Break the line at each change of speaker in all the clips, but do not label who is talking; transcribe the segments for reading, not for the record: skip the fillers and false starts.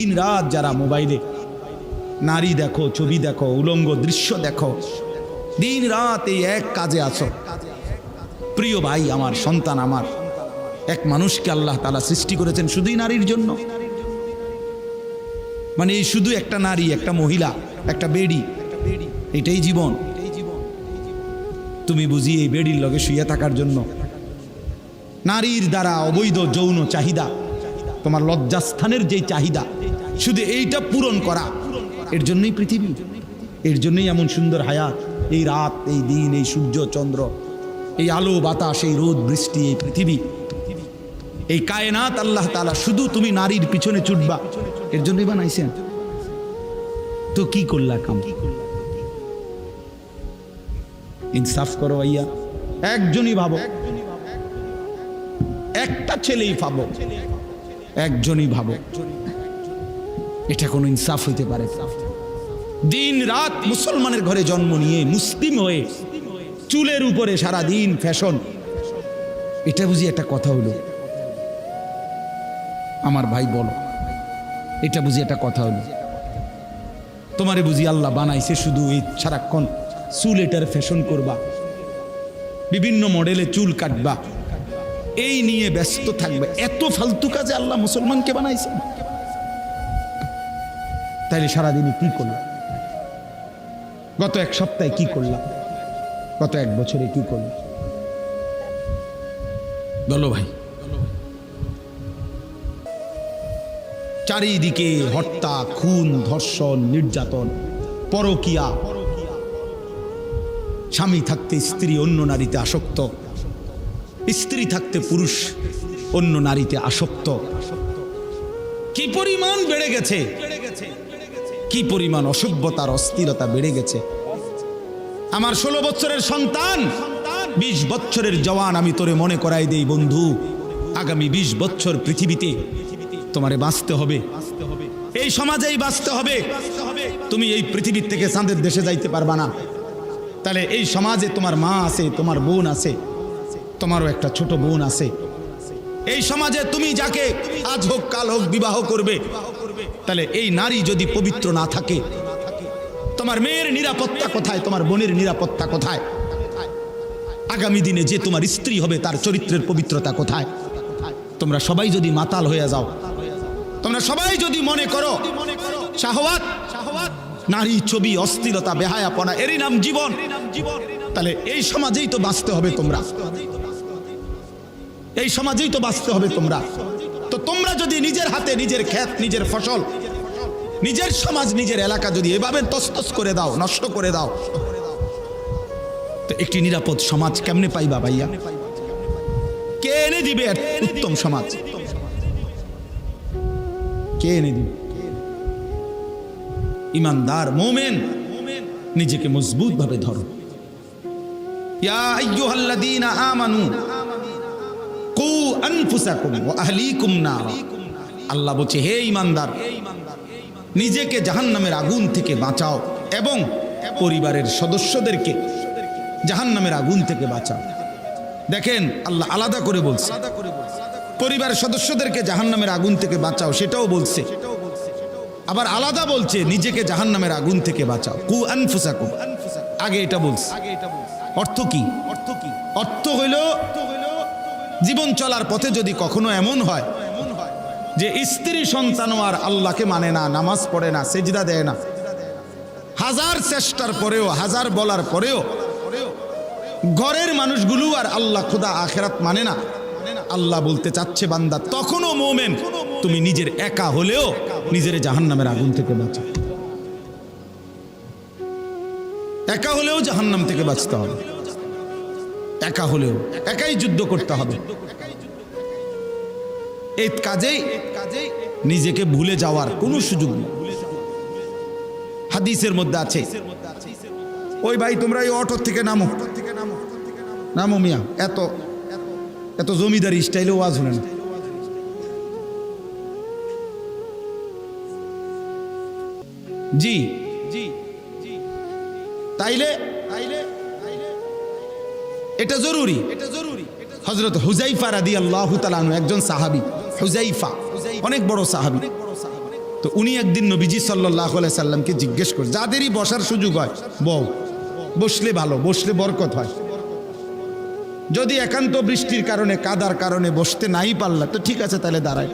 দিন রাত যারা মোবাইলে নারী দেখো, ছবি দেখো, উলঙ্গ দৃশ্য দেখো, দিন রাত এই এক কাজে আছো। প্রিয় ভাই আমার, সন্তান আমার, এক মানুষকে আল্লাহ তাআলা সৃষ্টি করেছেন শুধুই নারীর জন্য। মানে এই শুধু একটা নারী, একটা মহিলা, একটা বেড়ি, এটাই জীবন। তুমি বুঝি এই বেড়ির লগে শুয়ে থাকার জন্য? নারীর দ্বারা অবৈধ যৌন চাহিদা, তোমার লজ্জাস্থানের যে চাহিদা, শুধু এইটা পূরণ করা, এর জন্যই পৃথিবী, এর জন্যই এমন সুন্দর হায়াত। এই রাত, এই দিন, এই সূর্য চন্দ্র, এই আলো বাতাস, এই রোদ বৃষ্টি, এই পৃথিবী, এই কায়নাত আল্লাহ তাআলা শুধু তুমি নারীর পিছনে ছুটবা, এর জন্যই বানাইছেন। তো কি করলা কাম? ইনসাফ করো ভাইয়া, একজনই ভাবো, একটা ছেলেই ভাবো, একজনই ভাবো, এটা কোনো ইনসাফ হইতে পারে? দিন রাত মুসলমানের ঘরে জন্ম নিয়ে মুসলিম হয়ে চুলের উপরে সারা দিন ফ্যাশন, এটা বুঝি একটা কথা হলো? আমার ভাই বলো, এটা বুঝি একটা কথা হলো? তোমারে বুঝি আল্লাহ বানাইছে শুধু এই সারাক্ষণ চুল এটার ফ্যাশন করবা, বিভিন্ন মডেলে চুল কাটবা, এই নিয়ে ব্যস্ত থাকবে? এত ফালতু কাজে আল্লাহ মুসলমানকে বানাইছে? তাইলে সারাদিনে কি করলাম? গত এক সপ্তাহে কি করলাম? গত এক বছরে কি করলাম? বলো ভাই। চারিদিকে হত্যা, খুন, ধর্ষণ, নির্যাতন, পরকীয়া, স্বামী থাকতে স্ত্রী অন্য নারীতে আসক্ত, স্ত্রী থাকতে পুরুষ অন্য নারীতে আসক্ত। কি পরিমাণ বেড়ে গেছে, কি পরিমাণ অসভ্যতার অস্থিরতা বেড়ে গেছে। আমার 16 বছরের সন্তান, 20 বছরের জওয়ান, আমি তোরে মনে করাই দেই বন্ধু, আগামী 20 বছর পৃথিবীতে তোমারে বাঁচতে হবে, এই সমাজেই বাঁচতে হবে। তুমি এই পৃথিবীর থেকে চাঁদের দেশে যাইতে পারবা না। তাহলে এই সমাজে তোমার মা আছে, তোমার বোন আছে, তোমারও একটা ছোট বোন আছে। এই সমাজে তুমি যাকে আজ হোক কাল হোক বিবাহ করবে, তাহলে এই নারী যদি পবিত্র না থাকে, তোমার মেয়ের নিরাপত্তা কোথায়? তোমার বোনের নিরাপত্তা কোথায়? আগামী দিনে যে তোমার স্ত্রী হবে তার চরিত্রের পবিত্রতা কোথায়? তোমরা সবাই যদি মাতাল হয়ে যাও, তোমরা সবাই যদি মনে করো শাহওয়াত, নারী, ছবি, অস্থিরতা, বেহায়াপনা, এরই নাম জীবন, তাহলে এই সমাজেই তো বাঁচতে হবে তোমরা, এই সমাজেই তো বাঁচতে হবে তোমরা। তো তোমরা যদি নিজের হাতে নিজের ক্ষেত, নিজের ফসল, নিজের সমাজ, নিজের এলাকা যদি এভাবে তছনছ করে দাও, নষ্ট করে দাও, তো একটি নিরাপদ সমাজ কেমনে পাইবা ভাইয়া? কে এনে দিবে উত্তম সমাজ? কে এনে দিবে? ইমানদার মুমিন নিজেকে মজবুত ভাবে ধরো। ইয়া আইয়ুহাল্লাযীনা আমানু কু আনফুসাকুম ওয়া আহলিকুম নার। আল্লাহ বলছে, হে ইমানদার, নিজেকে জাহান্নামের আগুন থেকে বাঁচাও এবং পরিবারের সদস্যদেরকে জাহান্নামের আগুন থেকে বাঁচাও। দেখেন, আল্লাহ আলাদা করে বলছে, পরিবারের সদস্যদেরকে জাহান্নামের আগুন থেকে বাঁচাও, সেটাও বলছে। আবার আলাদা বলছে নিজেকে জাহান্নামের আগুন থেকে বাঁচাও, কু আনফুসাকুম, আগে এটা বলছে। অর্থ কি? অর্থ হইল, জীবন চলার পথে যদি কখনো এমন হয় যে স্ত্রী সন্তানও আর আল্লাহকে মানে না, নামাজ পড়ে না, সেজদা দেয় না, হাজার চেষ্টার পরেও, হাজার বলার পরেও ঘরের মানুষগুলো আর আল্লাহ খোদা আখেরাত মানে না, আল্লাহ বলতে চাচ্ছে বান্দা, তখনও মোমেন তুমি নিজের একা হলেও নিজের জাহান্নামের আগুন থেকে বাঁচো। একা হলেও জাহান্নাম থেকে বাঁচতে হবে, একা হলেও, একাই যুদ্ধ করতে হবে। এই কাজেই নিজেকে ভুলে যাওয়ার কোনো সুযোগ নেই। হাদিসের মধ্যে আছে, ওই ভাই তোমরা এই অটো থেকে নামো, নামো মিয়া, এত এত জমিদারি স্টাইলে ওয়াজ শুনে না। জি তাইলে এটা জরুরি। হযরত হুযায়ফা রাদিয়াল্লাহু তাআলা আনহু একজন সাহাবী, হুযায়ফা অনেক বড় সাহাবী। তো উনি একদিন নবীজি সাল্লাল্লাহু আলাইহি সাল্লামকে জিজ্ঞেস করে, যাদেরই বসার সুযোগ হয় বউ, বসলে ভালো, বসলে বরকত হয়। যদি একান্ত বৃষ্টির কারণে কাদার কারণে বসতে নাই পারলা তো ঠিক আছে, তাহলে দাঁড়ায়।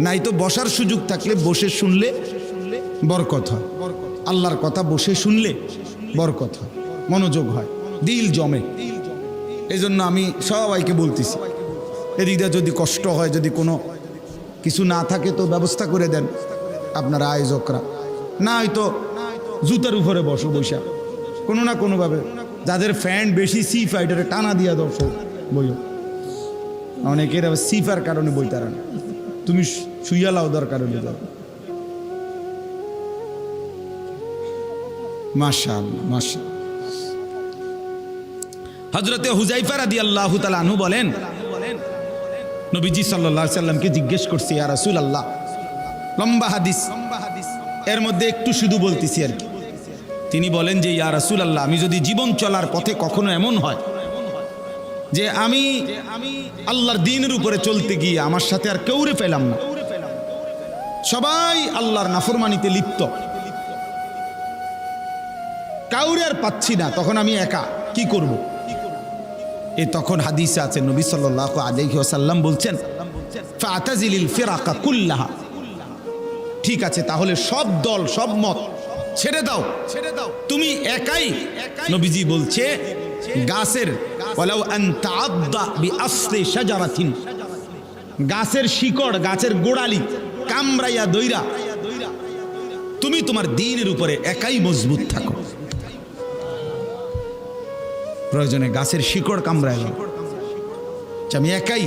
নাই তো বসার সুযোগ থাকলে বসে শুনলে বরকত হয়। আল্লাহর কথা বসে শুনলে বরকত হয়, মনোযোগ হয়, দিল জমে। এই জন্য আমি সবাইকে বলতেছি, এদিকটা যদি কষ্ট হয়, যদি কোনো কিছু না থাকে তো ব্যবস্থা করে দেন আপনারা আয়োজকরা। না হয়তো জুতার উপরে বসো, বৈশা কোনো না কোনোভাবে। যাদের ফ্যান বেশি সি ফাইটারে টানা দিয়া দর্শক বইও। অনেকের আবার সিফার কারণে বই তারা না, তুমি শুইয়া লাও দরকার হলে যাও। মাশাআল্লাহ মাশাআল্লাহ। হযরতে হুযায়ফা রাদিয়াল্লাহু তাআলা আনহু বলেন, নবীজি সাল্লাল্লাহু আলাইহি সাল্লামকে জিজ্ঞেস করছি, ইয়া রাসূলুল্লাহ, লম্বা হাদিস, এর মধ্যে একটু শুধু বলতেছি আর কি। তিনি বলেন যে, ইয়া রাসূলুল্লাহ, আমি যদি জীবন চলার পথে কখনো এমন হয় যে আমি আল্লাহর দ্বীনের উপরে চলতে গিয়ে আমার সাথে আর কেউরে পেলাম না, সবাই আল্লাহর নাফরমানিতে লিপ্ত, কাউরে আর পাচ্ছি না, তখন আমি একা কি করব? তখন হাদিসে আছে নবী সাল্লাল্লাহু আলাইহি ওয়াসাল্লাম বলছেন, ফাতাজিলিল ফিরাকা কুল্লাহা, ঠিক আছে তাহলে সব দল সব মত ছেড়ে দাও, তুমি একাই। নবীজি বলছে গাছের ওয়ালাউ আন তাআদ্দা বিআসলি শাজারাতিন, গাছের শিকড়, গাছের গোড়ালি কামড়াইয়া দইরা তুমি তোমার দ্বীনের উপরে একাই মজবুত থাকো। প্রয়োজনে গাছের শিকড় কামড়ায় গেল, আমি একাই,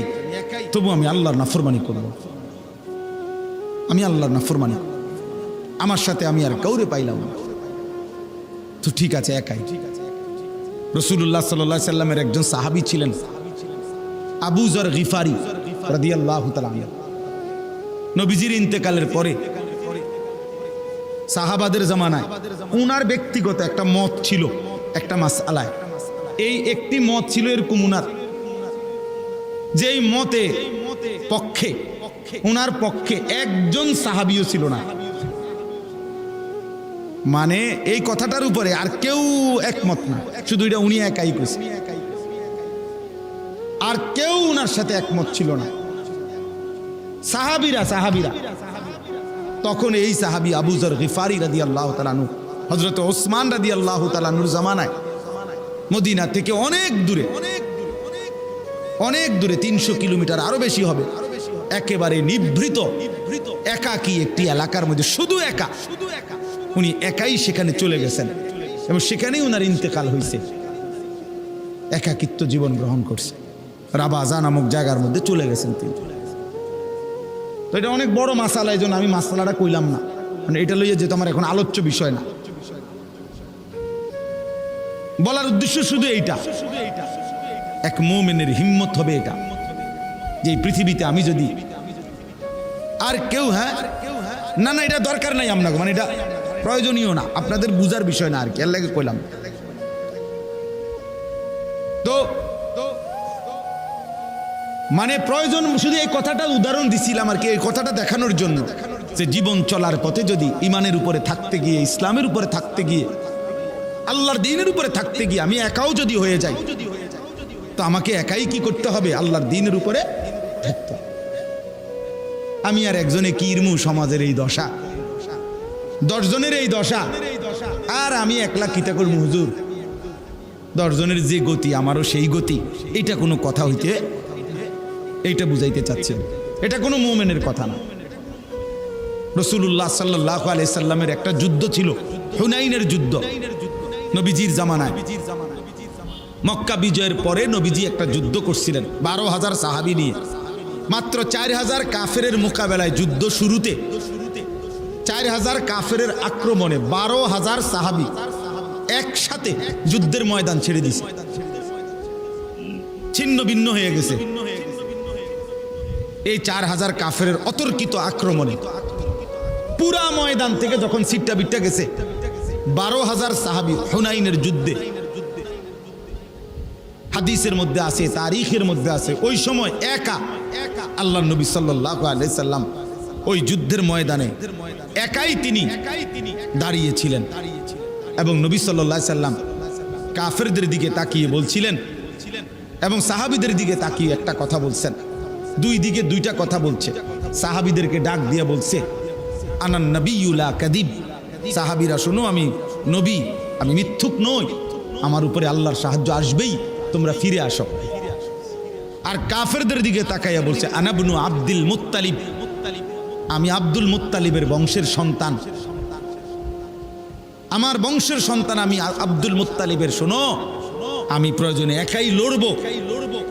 তবু আমি আল্লাহর নাফরমানি করব, আমি আল্লাহর নাফরমানি, আমার সাথে আমি আর কাউরে পাইলাম না, তো ঠিক আছে একাই। রাসূলুল্লাহ সাল্লাল্লাহু আলাইহি সাল্লামের একজন সাহাবী ছিলেন আবু যর গিফারি রাদিয়াল্লাহু তাআলা আনহু। নবীজির ইন্তেকালের পরে সাহাবাদের জামানায় উনার ব্যক্তিগত একটা মত ছিল একটা মাসআলায়। এই একটি মত ছিল এরকম উনার, যেই মতে পক্ষে উনার পক্ষে একজন সাহাবীও ছিল না, মানে এই কথাটার উপরে আর কেউ একমত না, শুধু এটা উনি একাই কইছে, আর কেউ উনার সাথে একমত ছিল না। সাহাবীরা তখন এই সাহাবী আবু যর গিফারি রাদিয়াল্লাহু তাআলা আনহু, হযরত ওসমান রাদিয়াল্লাহু তাআলা আনহুর জামানায় মদিনা থেকে অনেক দূরে 300 কিলোমিটার আরো বেশি হবে, একেবারে নিভৃত একাকী একটি এলাকার মধ্যে শুধু একা, উনি একাই সেখানে চলে গেছেন এবং সেখানেই উনার ইন্তেকাল হয়েছে, একাকিত্ব জীবন গ্রহণ করছে, রাবাজা নামক জায়গার মধ্যে চলে গেছেন তিনি। তো এটা অনেক বড় মাসালা, এই জন্য আমি মাসালাটা কইলাম না, মানে এটা লইয়া যেহেতু আমার এখন আলোচ্য বিষয় না, বলার উদ্দেশ্য শুধু এইটা, এক মুমিনের হিম্মত হবে এটা, যে এই পৃথিবীতে আমি যদি আর কেউ না এটা দরকার নাই আপনাকে, মানে এটা প্রয়োজনীয় না, আপনাদের বুঝার বিষয় না আর কি, এর লাগে কইলাম। তো মানে প্রয়োজন শুধু এই কথাটা উদাহরণ দিছিলাম আর কি, এই কথাটা দেখানোর জন্য যে জীবন চলার পথে যদি ইমানের উপরে থাকতে গিয়ে, ইসলামের উপরে থাকতে গিয়ে, আল্লাহর দ্বীনের উপরে থাকতে গিয়ে আমি একাও যদি হয়ে যাই, তো আমাকে একাই কি করতে হবে? আল্লাহর দ্বীনের উপরে থাকতে। আমি আর একজনে কি ইরমু, সমাজের এই দশা, 10 জনের এই দশা, আর আমি একলা কিতা করব হুজুর? 10 জনের যে গতি আমারও সেই গতি, এটা কোনো কথা হইতে, এইটা বুঝাইতে চাচ্ছেন, এটা কোনো মুমিনের কথা না। রাসূলুল্লাহ সাল্লাল্লাহু আলাইহি সাল্লামের একটা যুদ্ধ ছিল, হুনাইনের যুদ্ধ, নবীজির জামানায়। মক্কা বিজয়ের পরে নবীজি একটা যুদ্ধ করছিলেন 12,000 সাহাবী নিয়ে, মাত্র 4,000 কাফেরের মোকাবেলায় যুদ্ধ শুরুতে 4,000 কাফেরের আক্রমণে 12,000 সাহাবী একসাথে যুদ্ধের ময়দান ছেড়ে দিয়েছে, ছিন্ন ভিন্ন হয়ে গেছে। এই 4,000 কাফেরের অতর্কিত আক্রমণে পুরা ময়দান থেকে যখন সিটটা বিটটা গেছে, 12,000 সাহাবী হুনাইনের যুদ্ধে, হাদিসের মধ্যে আছে, তারিখের মধ্যে আছে, ওই সময় একা আল্লাহর নবী সাল্লাল্লাহু আলাইহি সাল্লাম ওই যুদ্ধের ময়দানে একাই তিনি দাঁড়িয়েছিলেন এবং নবী সাল্লাল্লাহু আলাইহি সাল্লাম কাফেরদের দিকে তাকিয়ে বলছিলেন এবং সাহাবীদের দিকে তাকিয়ে একটা কথা বলছেন, দুই দিকে দুইটা কথা বলছে। সাহাবীদেরকে ডাক দিয়ে বলছে, আনান নবিয়্যু লা কাযিব, সাহাবীরা শোনো, আমি নবী, আমি মিথ্যুক নই, আমার উপরে আল্লাহর সাহায্য আসবেই, তোমরা ফিরে আসো। আর কাফেরদের দিকে তাকাইয়া বলছে, আনা ইবনু আব্দুল মুত্তালিব, আমি আব্দুল মুত্তালিবের বংশের সন্তান, আমার বংশের সন্তান আমি আব্দুল মুত্তালিবের। শোনো, আমি প্রয়োজনে একাই লড়বো,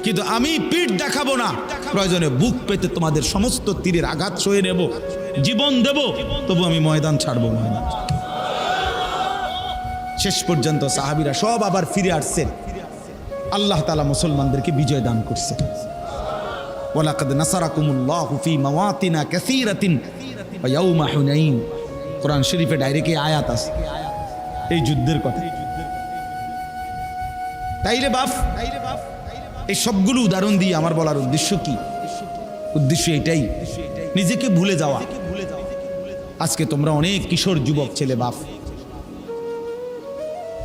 কিন্তু আমি পিঠ দেখাবো না, প্রয়োজনে বুক পেতে তোমাদের সমস্ত তীরের আঘাত সয়ে নেব, জীবন দেব, তবু আমি ময়দান ছাড়বো না। শেষ পর্যন্ত সাহাবীরা সব আবার ফিরে আসছেন। আল্লাহ তাআলা মুসলমানদেরকে বিজয় দান করছে। ওয়ালাকাদ নাসারাকুমুল্লাহু ফি মাওয়াতিনা কাসীরাতিন ওয়া ইয়াউমা হুনাইন, কোরআন শরীফে ডাইরেক্ট এই আয়াত আছে এই যুদ্ধের কথা। তাইলে বাপ, এই সবগুলো উদাহরণ দিয়ে আমার বলার উদ্দেশ্য কি? উদ্দেশ্য এটাই, নিজেকে ভুলে যাওয়া। আজকে তোমরা অনেক কিশোর যুবক ছেলে বাপ,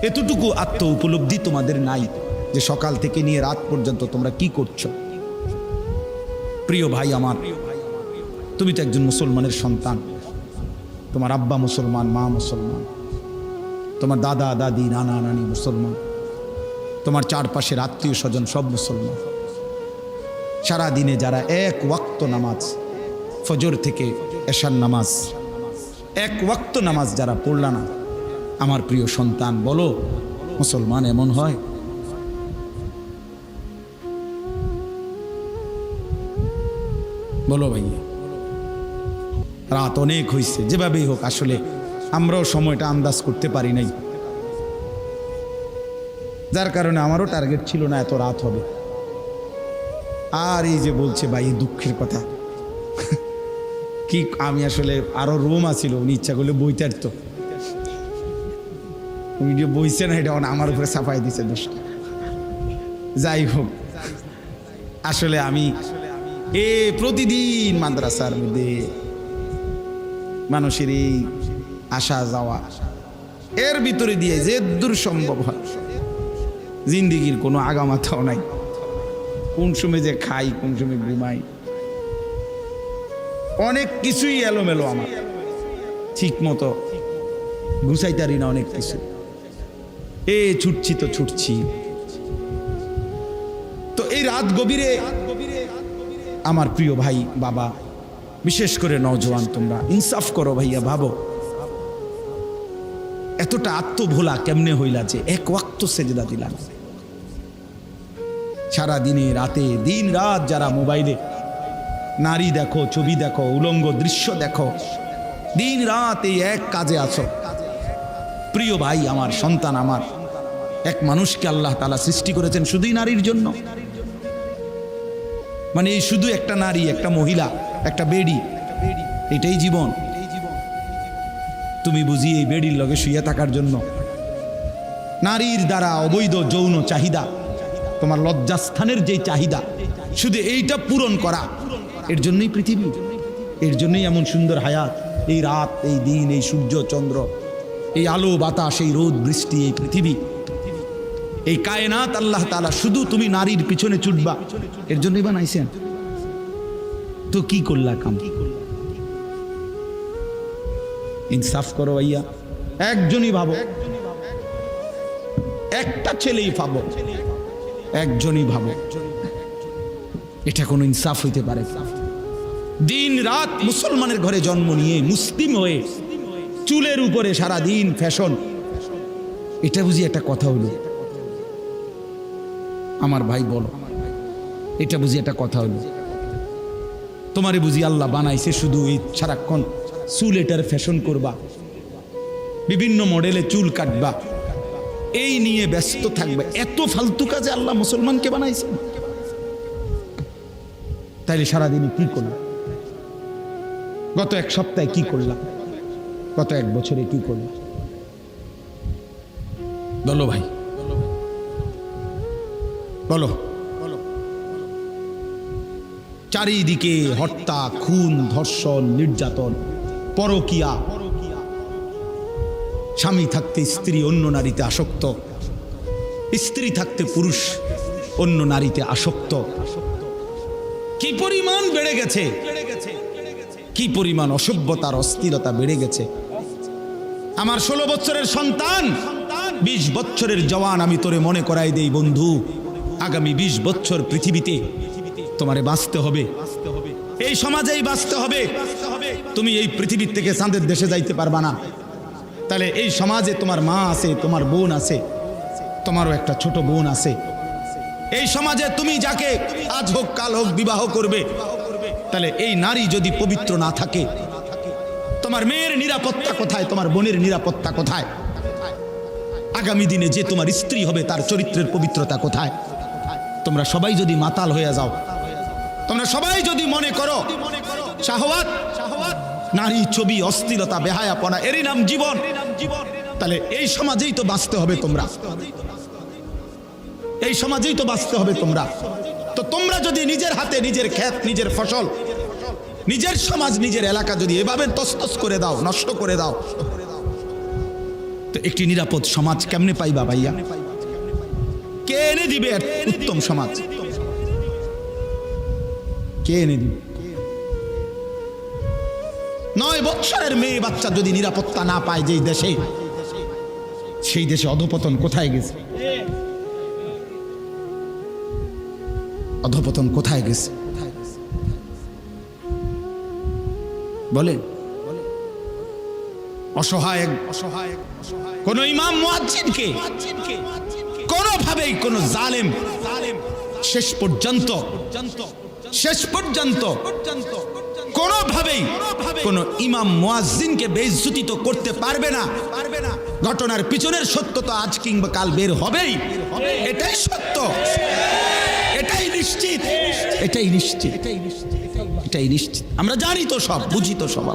এতটুকু আত্ম উপলব্ধি তোমাদের নাই যে সকাল থেকে নিয়ে রাত পর্যন্ত তোমরা কি করছো। প্রিয় ভাই আমার, তুমি তো একজন মুসলমানের সন্তান, তোমার আব্বা মুসলমান, মা মুসলমান, তোমার দাদা দাদি নানা নানি মুসলমান, তোমার চারপাশের আত্মীয় স্বজন সব মুসলমান। সারা দিনে যারা এক ওয়াক্ত নামাজ, ফজর থেকে এশার নামাজ, এক ওয়াক্ত নামাজ যারা পড়লা না, আমার প্রিয় সন্তান, বলো মুসলমান এমন হয়? বলো ভাইয়া। রাত অনেক হয়েছে, যেভাবেই হোক, আসলে আমরাও সময়টা আন্দাজ করতে পারি নাই, যার কারণে আমারও টার্গেট ছিল না এত রাত হবে। আর এই যে বলছে ভাই দুঃখের কথা কি, আমি আসলে আরো রুম আছিল, উনি ইচ্ছা করলে বইতে আসতো, উনি যে বইছে না, এটা আমার উপরে চাপাই দিছে দোষটা। যাই হোক, আসলে আমি প্রতিদিন মাদ্রাসার মধ্যে মানুষের এই আসা যাওয়া, এর ভিতরে দিয়ে যে দূর সম্ভব হয়, জিন্দিগির কোনো আগামাথাও নাই, কোন সময় যে খাই, কোন সময় ঘুমাই, অনেক কিছুই এলোমেলো, আমার ঠিক মতো গুছাইতারি না অনেক কিছু। ছুটছি তো ছুটছি। তো এই রাত গভীরে আমার প্রিয় ভাই বাবা, বিশেষ করে নওজোয়ান, তোমরা ইনসাফ করো ভাইয়া, ভাবো এতটা আত্মভোলা কেমনে হইলা যে এক ওয়াক্ত সেজদা দিলাম। সারা দিনে রাতে দিন রাত যারা মোবাইলে নারী দেখো, ছবি দেখো, উলঙ্গ দৃশ্য দেখো, দিন রাত এই এক কাজে আছো। প্রিয় ভাই আমার, সন্তান আমার, এক মানুষকে আল্লাহ তাআলা সৃষ্টি করেছেন শুধুই নারীর জন্য। মানে এই শুধু একটা নারী, একটা মহিলা, একটা বেডি, এটাই জীবন। তুমি বুঝি এই বেডির লগে শুয়ে থাকার জন্য? নারীর দ্বারা অবৈধ যৌন চাহিদা, তোমার লজ্জাস্থানের যে চাহিদা, শুধু এইটা পূরণ করা, এর জন্যই পৃথিবী, এর জন্যই এমন সুন্দর হায়াত, এই রাত, এই দিন, এই সূর্য চন্দ্র, এই আলো বাতাস, এই রোদ বৃষ্টি, এই পৃথিবী, এই কায়নাত আল্লাহ তাআলা শুধু তুমি নারীর পিছনে ছুটবা, এর জন্যই বানাইছেন। তো কি করলা কাম? ইনসাফ করো ভাইয়া, একজনই ভাবো, একটা ছেলেই ভাবো, একজনই ভাবো, এটা কোনো ইনসাফ হইতে পারে? দিন রাত মুসলমানের ঘরে জন্ম নিয়ে, মুসলিম হয়ে, চুলের উপরে সারা দিন ফ্যাশন, এটা বুঝি একটা কথা হইল? আমার ভাই বলো, এটা বুঝি একটা কথা হইল? তোমারে বুঝি আল্লাহ বানাইছে শুধু এই সারাক্ষণ চুল এটার ফ্যাশন করবা, বিভিন্ন মডেলে চুল কাটবা, এই নিয়ে ব্যস্ত থাকবে? এত ফালতু কাজে আল্লাহ মুসলমানকে বানাইছে? তাইলে সারাদিনে কি করলাম? গত এক সপ্তাহে কি করলাম? গত এক বছরে কি করলাম? বলো ভাই, বলো। চারিদিকে হত্যা, খুন, ধর্ষণ, নির্যাতন, পরকীয়া, স্বামী থাকতে স্ত্রী অন্য নারীতে আসক্ত, স্ত্রী থাকতে পুরুষ অন্য নারীতে আসক্ত। কি পরিমাণ বেড়ে গেছে, কি পরিমাণ অসভ্যতার অস্থিরতা বেড়ে গেছে। আমার 16 বছরের সন্তান, 20 বছরের জওয়ান, আমি তোরে মনে করাই দেই বন্ধু, আগামী 20 বছর পৃথিবীতে তোমারে বাঁচতে হবে, এই সমাজেই বাঁচতে হবে। তুমি এই পৃথিবীর থেকে চাঁদের দেশে যাইতে পারবা না। তাহলে এই সমাজে তোমার মা আছে, তোমার বোন আছে, তোমারও একটা ছোট বোন আছে। এই সমাজে তুমি যাকে আজ হোক কাল হোক বিবাহ করবে, তাহলে এই নারী যদি পবিত্র না থাকে, তোমার মেয়ের নিরাপত্তা কোথায়? তোমার বোনের নিরাপত্তা কোথায়? আগামী দিনে যে তোমার স্ত্রী হবে তার চরিত্রের পবিত্রতা কোথায়? তোমরা সবাই যদি মাতাল হয়ে যাও, তোমরা সবাই যদি মনে করো শাহওয়াত, নারী ছবি, অস্থিরতা, বেহায়াপনা এরই নাম জীবন, তাহলে এই সমাজেই তো বাঁচতে হবে তোমরা, এই সমাজেই তো বাঁচতে হবে তোমরা। তো তোমরা যদি নিজের হাতে নিজের ক্ষেত, নিজের ফসল, নিজের সমাজ, নিজের এলাকা যদি এভাবে তছনছ করে দাও, নষ্ট করে দাও, তো একটি নিরাপদ সমাজ কেমনে পাইবা ভাইয়া? কে এনে দিবে উত্তম সমাজ? কে এনে দিবে? 9 বছরের মেয়ে বাচ্চা যদি নিরাপত্তা না পায় যেই দেশে, সেই দেশে অধপতন কোথায় গেছে? অধপতন কোথায় গেছে বলেন? অসহায় কোন ইমাম মুয়াজ্জিনকে কোনোভাবেই কোন জালেম শেষ পর্যন্ত কোনোভাবেই কোন ইমাম মুয়াজ্জিনকে বেইজ্জতি তো করতে পারবে না। ঘটনার পিছনের সত্য তো আজ কিংবা কাল বের হবেই, এটাই সত্য, এটাই নিশ্চিত, এটাই নিশ্চিত, এটাই নিশ্চিত। আমরা জানি তো সব, বুঝি তো সব।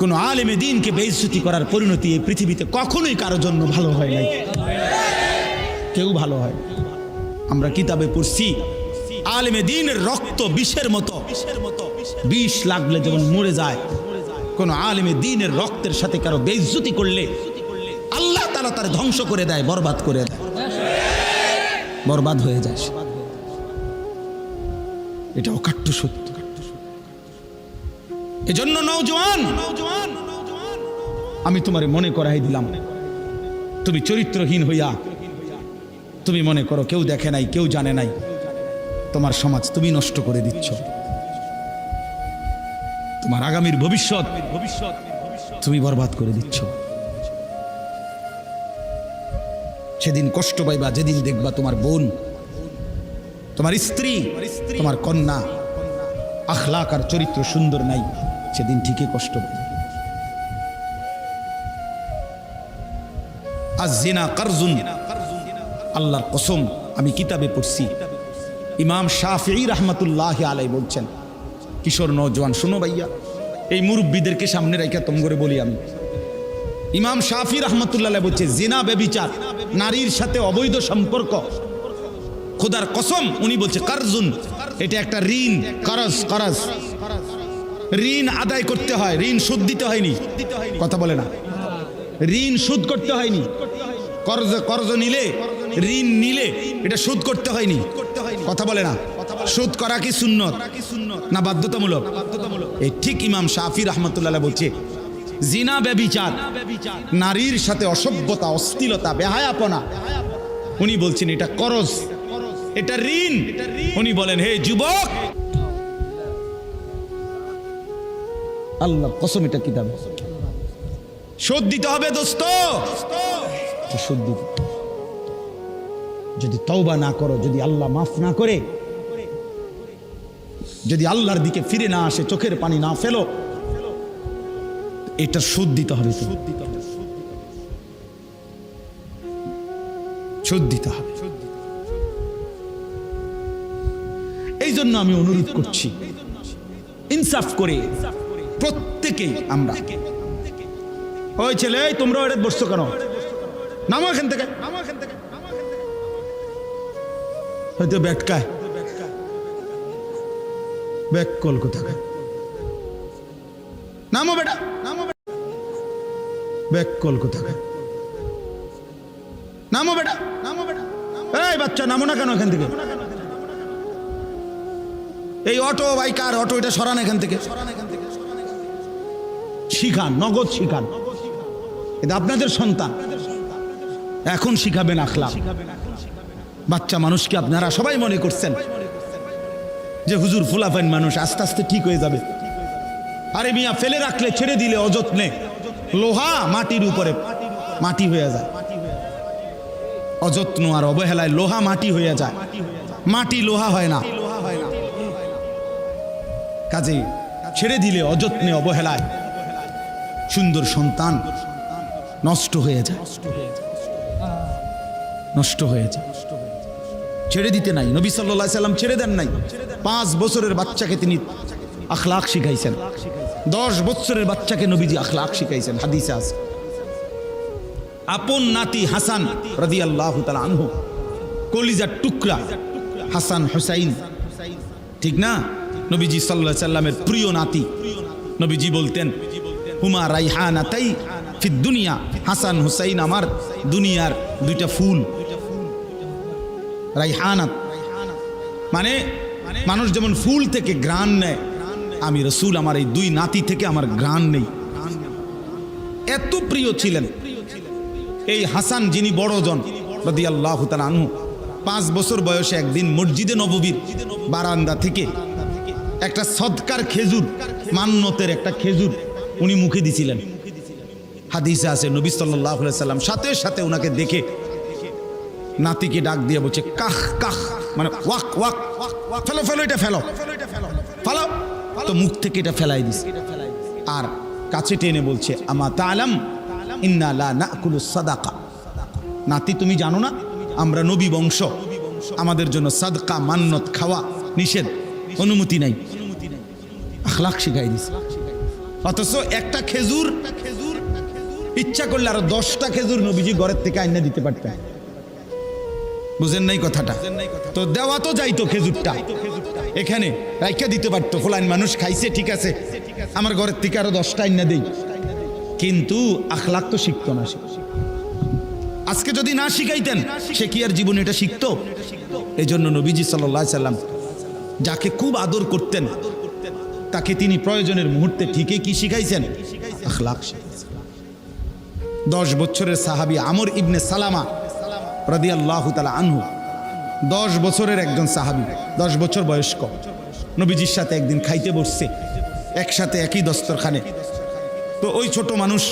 কোন আলেমে দ্বীনকে বেইজ্জতি করার পরিণতি এই পৃথিবীতে কখনোই কারোর জন্য ভালো হয় নাই, কেউ ভালো হয়। আমরা কিতাবে পড়ছি আলেমে দ্বীনের রক্ত বিষের মতো, বিষ লাগলে যেমন মরে যায়, কোন আলেমে দ্বীনের রক্তের সাথে কারো বেইজ্জতি করলে আল্লাহ তাআলা তার ধ্বংস করে দেয়, বরবাদ করে দেয়, বরবাদ হয়ে যায়। এটা অকাট্য সত্য। এজন্য নওজোয়ান, আমি তোমারে মনে করাই দিলাম, তুমি চরিত্রহীন হইয়া তুমি মনে করো কেউ দেখে নাই, কেউ জানে নাই, তোমার সমাজ তুমি নষ্ট করে দিচ্ছ, তোমার আগামীর ভবিষ্যৎ তুমি বরবাদ করে দিচ্ছ। সেদিন কষ্ট পাইবা যেদিন দেখবা তোমার বোন, তোমার স্ত্রী, তোমার কন্যা আখলাক আর চরিত্র সুন্দর নাই, সেদিন ঠিকই কষ্ট পাবে। আয-যিনা কারজুন, আল্লাহর কসম, আমি কিতাবে পড়ছি, ইমাম শাফিঈ রাহমাতুল্লাহি আলাইহি বলছেন, কিশোর নওজোয়ান শুনো ভাইয়া, এই মুরব্বীদেরকে সামনে রাখা তোম করে বলি আমি, ইমাম শাফিঈ রাহমাতুল্লাহি আলাইহি বলছে জিনা ব্যভিচার, নারীর সাথে অবৈধ সম্পর্ক, খোদার কসম উনি বলছে কারজুন, এটা একটা ঋণ, করজ, ঋণ আদায় করতে হয়, ঋণ সুদ দিতে হয়নি, কথা বলে না, ঋণ সুদ করতে হয়নি, কর্জ নিলে, ঋণ নিলে এটা সুদ করতে হয়নি, কথা বলে না। সুদ করা কি সুন্নত না বাধ্যতামূলক? এই ঠিক ইমাম শাফিঈ রাহমাতুল্লাহ বলছে জিনা ব্যভিচার, নারীর সাথে অসভ্যতা, অশ্লীলতা, বেহায়াপনা, উনি বলছেন এটা করজ, এটা ঋণ। উনি বলেন হে যুবক, আল্লাহ কসম এটা কিতাব, সুদ দিতে হবে দোস্ত, সুদ দিতে। যদি তওবা না করো, যদি আল্লাহ মাফ না করে, যদি আল্লাহর দিকে ফিরে না আসে, চোখের পানি না ফেলো, এটা সুদ দিতে হবে, সুদ দিতে হবে। এই জন্য আমি অনুরোধ করছি, ইনসাফ করে প্রত্যেকেই আমরা, ওই ছেলে তোমরা ওটা বসছো কেন, নামো এখান থেকে, হয়তো ব্যাটকায় ব্যাক কল কোথাকার নামো বেটা নামো ব্যাক কল কোথাকার নামো বেটা নামো বেটা এই বাচ্চা নামো না কেন এখান থেকে এই অটো বাইকার অটো এটা সরান এখান থেকে শিখান নগদ শিখান এটা আপনাদের সন্তান এখন শিখাবেন আখলাক বাচ্চা মানুষকে আপনারা সবাই মনে করছেন যে হুজুর ফুলাফাইন মানুষ আস্তে আস্তে ঠিক হয়ে যাবে আরে মিয়া ফেলে রাখলে ছেড়ে দিলে অযত্নে লোহা মাটির উপরে মাটি হয়ে যায় অযত্ন আর অবহেলায় লোহা মাটি হয়ে যায় মাটি লোহা হয় না কাজে ছেড়ে দিলে অযত্নে অবহেলায় সুন্দর সন্তান নষ্ট হয়ে যায় নষ্ট হয়ে যায় ছেড়ে দিতে নাই নবী সাল্লাল্লাহু আলাইহি সাল্লাম ছেড়ে দেন নাই 5 বছরের বাচ্চাকে তিনি আখলাক শিখাইছেন 10 বছরের বাচ্চাকে নবীজি আখলাক শিখাইছেন হাদিসে আছে আপন নাতি হাসান রাদিয়াল্লাহু তাআলা আনহু কলিজার টুকরা হাসান হুসাইন ঠিক না নবীজি সাল্লাল্লাহু আলাইহি সাল্লামের প্রিয় নাতি নবীজি বলতেন হুমা রাইহানাতাই ফিদ দুনিয়া হাসান হুসাইন আমার দুনিয়ার দুইটা ফুল রাইহানাত মানে মানুষ যেমন ফুল থেকে ঘ্রাণ নেয় আমি রাসূল আমার এই দুই নাতি থেকে আমার ঘ্রাণ নেই এত প্রিয় ছিলেন এই হাসান যিনি বড়জন রাদিয়াল্লাহু তাআলা আনহু 5 বছর বয়সে একদিন মসজিদে নববীর বারান্দা থেকে একটা সদকার খেজুর মান্নতের একটা খেজুর উনি মুখে দিছিলেন হাদিসে আছে নবী সাল্লাল্লাহু আলাইহি সাল্লাম সাথে সাথে ওনাকে দেখে নাতিকে ডাক দিয়ে বলছে কাহ কাহ মানে ওয়াক ওয়াক ফেলো ফেলো এটা ফেলো ফেলো তো মুখ থেকে এটা ফেলাই দিছে আর কাছে টেনে বলছে আমা তাআলাম ইন্না লা নাকুলু সাদাকা নাতি তুমি জানো না আমরা নবী বংশ আমাদের জন্য সাদকা মান্নত খাওয়া নিষেধ অনুমতি নাই আখলাক শিখাই দিছে অথচ একটা খেজুর ইচ্ছা করলে আরো 10টা খেজুর নবীজি ঘরের থেকে আইনা দিতে পারতেন বুঝেন নাই কথাটা তো দেওয়া তো যাইতো খেজুরটা এখানে রাইখা দিতে পারতো ফলাইন মানুষ খাইছে ঠিক আছে আমার ঘরের থেকে আরো 10টা আইনা দেই কিন্তু আখলাক তো শিখতো না সে আজকে যদি না শিখাইতেন সে কি আর জীবনে এটা শিখতো এই জন্য নবীজি সাল্লাল্লাহু আলাইহি সাল্লাম যাকে খুব আদর করতেন তাকে তিনি প্রয়োজনের মুহূর্তে ঠিকই কি শিখাইছেন আখলাক শিখাইছেন 10 বছরের সাহাবী আমর ইবনে সালামা রাদিয়াল্লাহু তাআলা আনহু 10 বছরের একজন সাহাবী 10 বছর বয়স্ক নবীজির সাথে একদিন খাইতে বসছে একসাথে একই দস্তরখানে তো ওই ছোট মানুষ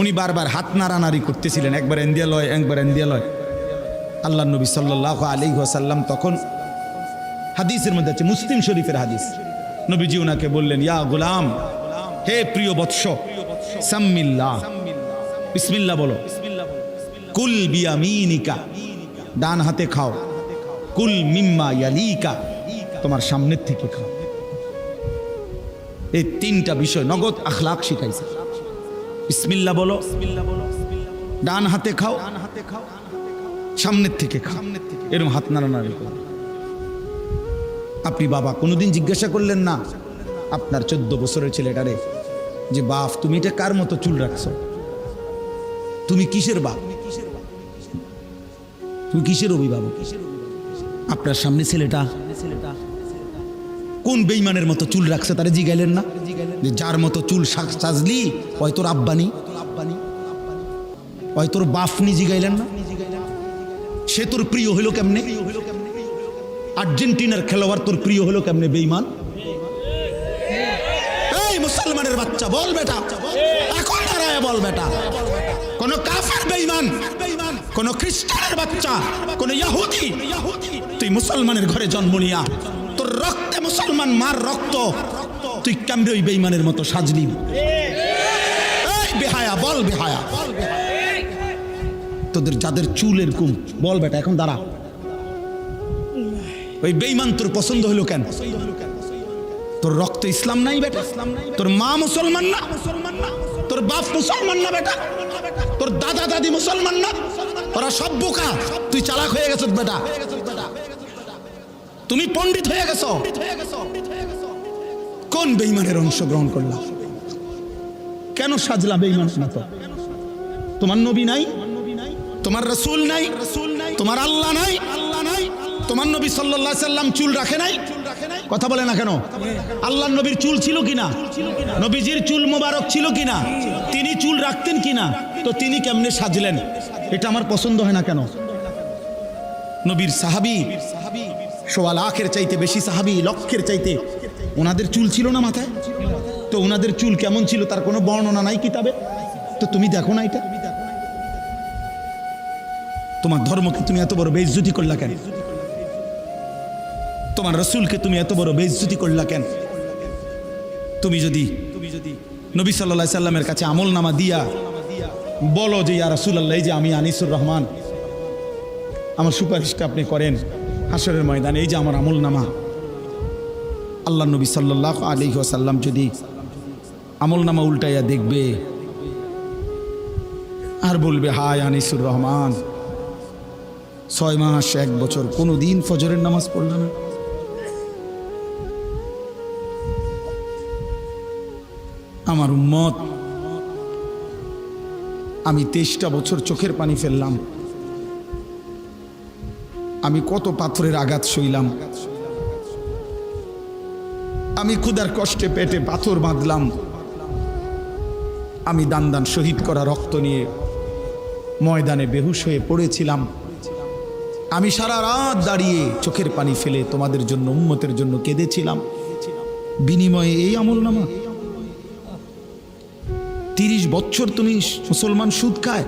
উনি বারবার হাত নাড়ানাড়ি করতেছিলেন একবার এন্দিয়া লয় একবার এন্দিয়া লয় আল্লাহর নবী সাল্লাল্লাহু আলাইহি ওয়াসাল্লাম তখন হাদিসের মধ্যে আছে মুসলিম শরীফের হাদিস নবীজি ওনাকে বললেন ইয়া গোলাম হে প্রিয় বৎস সাম্মিল্লাহ বিসমিল্লাহ বলো কুল বিয়ামিনিকা ডান হাতে খাও কুল মিম্মা ইয়ালিকা তোমার সামনের থেকে খাও এই 3টা বিষয় নগদ আখলাক শিখাইছে বিসমিল্লাহ বলো ডান হাতে খাও সামনের থেকে খাও এরকম হাত নাড়ানাড়ি করো আপনি বাবা কোনোদিন জিজ্ঞাসা করলেন না আপনার 14 বছরের ছেলেটারে যে বাপ তুমি এটা কার মতো চুল রাখছো তুমি কিসের বাপ তুমি কিসের অভিভাবক আপনার সামনে ছেলেটা কোন বেঈমানের মতো চুল রাখছে তারে জিগাইলেন না যে যার মতো চুল সাজলি ওই তোর আব্বানি ওই তোর বাপনি জিগাইলেন না সে তোর প্রিয় হইল কেমনে আর্জেন্টিনার খেলোয়াড় তোর প্রিয় হলো কেমনে বেঈমান এই মুসলমানের বাচ্চা বল বেটা এখন দাঁড়ায় বল বেটা কোন কাফের বেঈমান কোন খ্রিস্টানের বাচ্চা কোন ইহুদি তুই মুসলমানের ঘরে জন্ম নিয়া তোর রক্তে মুসলমান মার রক্ত তুই কেমনে ওই বেঈমানের মতো সাজলি এই বেহায়া বল বেহায়া তোদের যাদের চুল এরকম বল বেটা এখন দাঁড়া ওই বেঈমান তোর পছন্দ হলো কেন তোর রক্ত ইসলাম নাই বেটা তোর মা মুসলমান না তোর বাপ মুসলমান না বেটা তোর দাদা দাদি মুসলমান না ওরা সব বোকা তুই চালাক হয়ে গেছিস বেটা তুমি পণ্ডিত হয়ে গেছো, কোন বেঈমানের অংশগ্রহণ করলা? কেন সাজলা বেঈমানের মতো? তোমার নবী নাই, তোমার রাসূল নাই, তোমার আল্লাহ নাই, তোমার নবী সাল্লাল্লাহু আলাইহি সাল্লাম চুল রাখে নাই? কথা বলে না কেন? আল্লাহর নবীর চুল ছিল কিনা? নবীজির চুল মোবারক ছিল কিনা? তিনি চুল রাখতেন কিনা? তো তিনি কেমনে সাজলেন? এটা আমার পছন্দ হয় না কেন? নবীর সাহাবী সোয়া লাখের চাইতে বেশি সাহাবী, লক্ষের চাইতে, ওনাদের চুল ছিল না মাথায়? তো ওনাদের চুল কেমন ছিল তার কোনো বর্ণনা নাই কিতাবে? তো তুমি দেখো না এটা? তোমার ধর্মকে তুমি এত বড় বেইজ্জতি করলা কেন? তোমার রাসূলকে তুমি এত বড় বেইজ্জতি করলা কেন? তুমি যদি নবী সাল্লাল্লাহু আলাইহি সাল্লামের কাছে আমলনামা দিয়া বলো যে ইয়া রাসূলুল্লাহ, এই যে আমি আনিসুর রহমান, আমার সুপারিশটা আপনি করেন হাসরের ময়দানে, এই যে আমার আমলনামা। আল্লাহ নবী সাল্লাল্লাহু আলাইহি ওয়াসাল্লাম যদি আমলনামা উল্টাইয়া দেখবে আর বলবে, হায় আনিসুর রহমান 6 মাস 1 বছর কোনোদিন ফজরের নামাজ পড়ল না। আমার উম্মত, আমি 23টা বছর চোখের পানি ফেললাম, আমি কত পাথরের আঘাত সইলাম, আমি ক্ষুধার কষ্টে পেটে পাথর বাঁধলাম, আমি দান দান শহীদ করা রক্ত নিয়ে ময়দানে বেহুশ হয়ে পড়েছিলাম, আমি সারা রাত দাঁড়িয়ে চোখের পানি ফেলে তোমাদের জন্য, উম্মতের জন্য কেঁদেছিলাম, বিনিময়ে এই আমলনামা। 30 বছর তুমি মুসলমান সুদ খায়,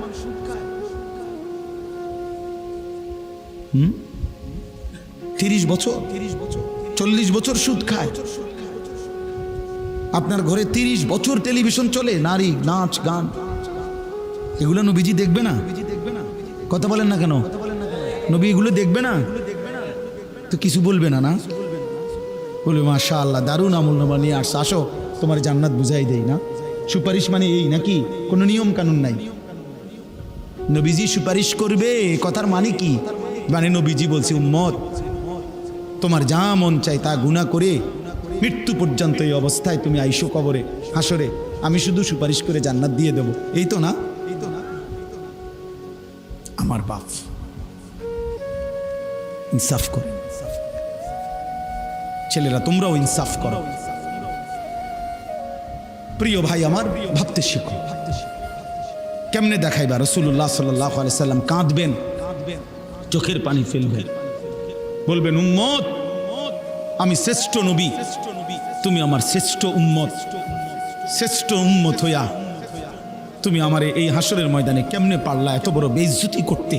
30 বছর 40 বছর সুদ খায়, আপনার ঘরে 30 বছর টেলিভিশন চলে, নারী নাচ গান, এগুলো নবীজি দেখবে না? কথা বলেন না কেন? নবী এগুলো দেখবে না? তো কিছু বলবে না? না বলবে মাশাআল্লাহ দারুণ আমলনামা নিয়ে আসছে, আসো তোমার জান্নাত বুঝাই দেই। না সুপারিশ মানে এই নাকি? কোনো নিয়ম কানুন নাই। নবীজি সুপারিশ করবে, কথার মানে কি? মানে নবীজি বলছে, উম্মত তোমার যা মন চাই তা গুনাহ করে মৃত্যু পর্যন্ত এই অবস্থায় তুমি আইসো কবরে, হাসরে, আমি শুধু সুপারিশ করে জান্নাত দিয়ে দেব, এই তো না? আমার বাপ ইনসাফ করো, ছেলেরা তোমরাও ইনসাফ করো। প্রিয় ভাই আমার, ভাবতে শিখো। কেমনে দেখাইবা? রাসূলুল্লাহ সাল্লাল্লাহু আলাইহি সাল্লাম কাঁদবেন, চোখের পানি ফেলবেন, বলবেন, উম্মত আমি শ্রেষ্ঠ নবী, তুমি আমার শ্রেষ্ঠ উম্মত, শ্রেষ্ঠ উম্মত হইয়া তুমি আমারে এই হাসরের ময়দানে কেমনে পারলা এত বড় বেইজ্জতি করতে?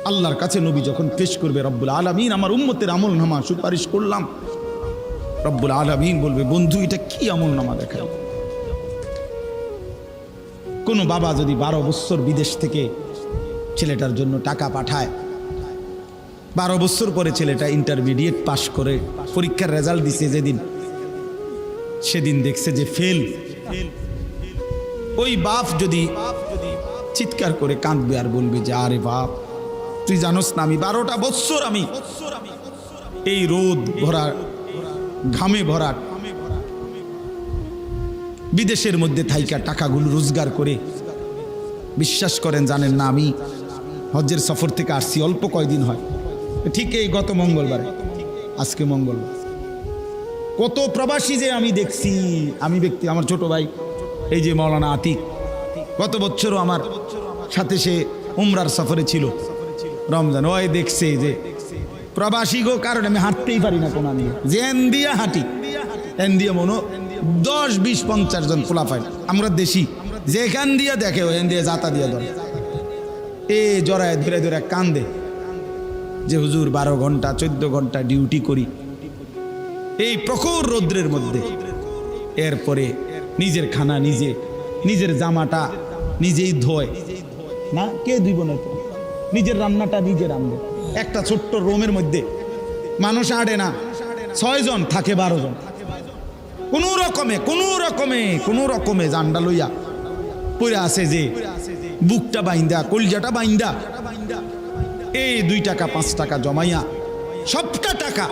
আল্লাহর কাছে নবী যখন পেশ করবে, রব্বুল আলামিন আমার উম্মতের আমলনামা সুপারিশ করলাম, রব্বুল আলামিন বলবে, বন্ধু এটা কি আমলনামা দেখায়? কোন বাবা যদি 12 বছর বিদেশ থেকে ছেলেটার জন্য টাকা পাঠায়, 12 বছর পরে ছেলেটা ইন্টারমিডিয়েট পাশ করে পরীক্ষার রেজাল্ট দিছে, যেদিন সেদিন দেখছে যে ফেল, ওই বাপ যদি চিৎকার করে কাঁদবে আর বলবে যে, আরে বাপ তুই জানোস না আমি 12টা বছর আমি এই রোদ ভরা ঘামে ভরা বিদেশের মধ্যে থাইকা টাকাগুলো রোজগার করে, বিশ্বাস করেন জানেন না, আমি হজ্জের সফর থেকে আসছি, অল্প কয়দিন হয়, ঠিক এই গত মঙ্গলবারে, আজকে মঙ্গলবার, কত প্রবাসী যে আমি দেখছি। আমি ব্যক্তি, আমার ছোট ভাই এই যে মাওলানা আতিক, গত বছরও আমার সাথে সে উমরার সফরে ছিল, রমজান, ওই দেখছে যে প্রবাসী গো, কারণ আমি হাঁটতেই পারি না কোন নিয়ে, যে এন দিয়া হাঁটি, এন দিয়ে মনো 10, 20, 50 জন ফোলাফাই, আমরা দেশি, যেখান দিয়া দেখে ও এন দিয়ে জাতা দিয়া ধরে, এ জড়ায় ধরে ধরে কান্দে যে হুজুর 12 ঘন্টা 14 ঘন্টা ডিউটি করি এই প্রখর রৌদ্রের মধ্যে, এরপরে নিজের খানা নিজে, নিজের জামাটা নিজেই ধোয় না, কে ধুইব না? তো নিজের রান্নাটা নিজে রান্ধে, একটা ছোট্ট রুমের মধ্যে মানুষ আড়ে না, 6 জন থাকে, 12 জন, কোনো রকমে জান্ডা লইয়া পড়ে আছে, যে বুকটা বাইন্দা, কলজাটা বাইন্দা, এই 2 টাকা 5 টাকা জমাইয়া সবটা টাকা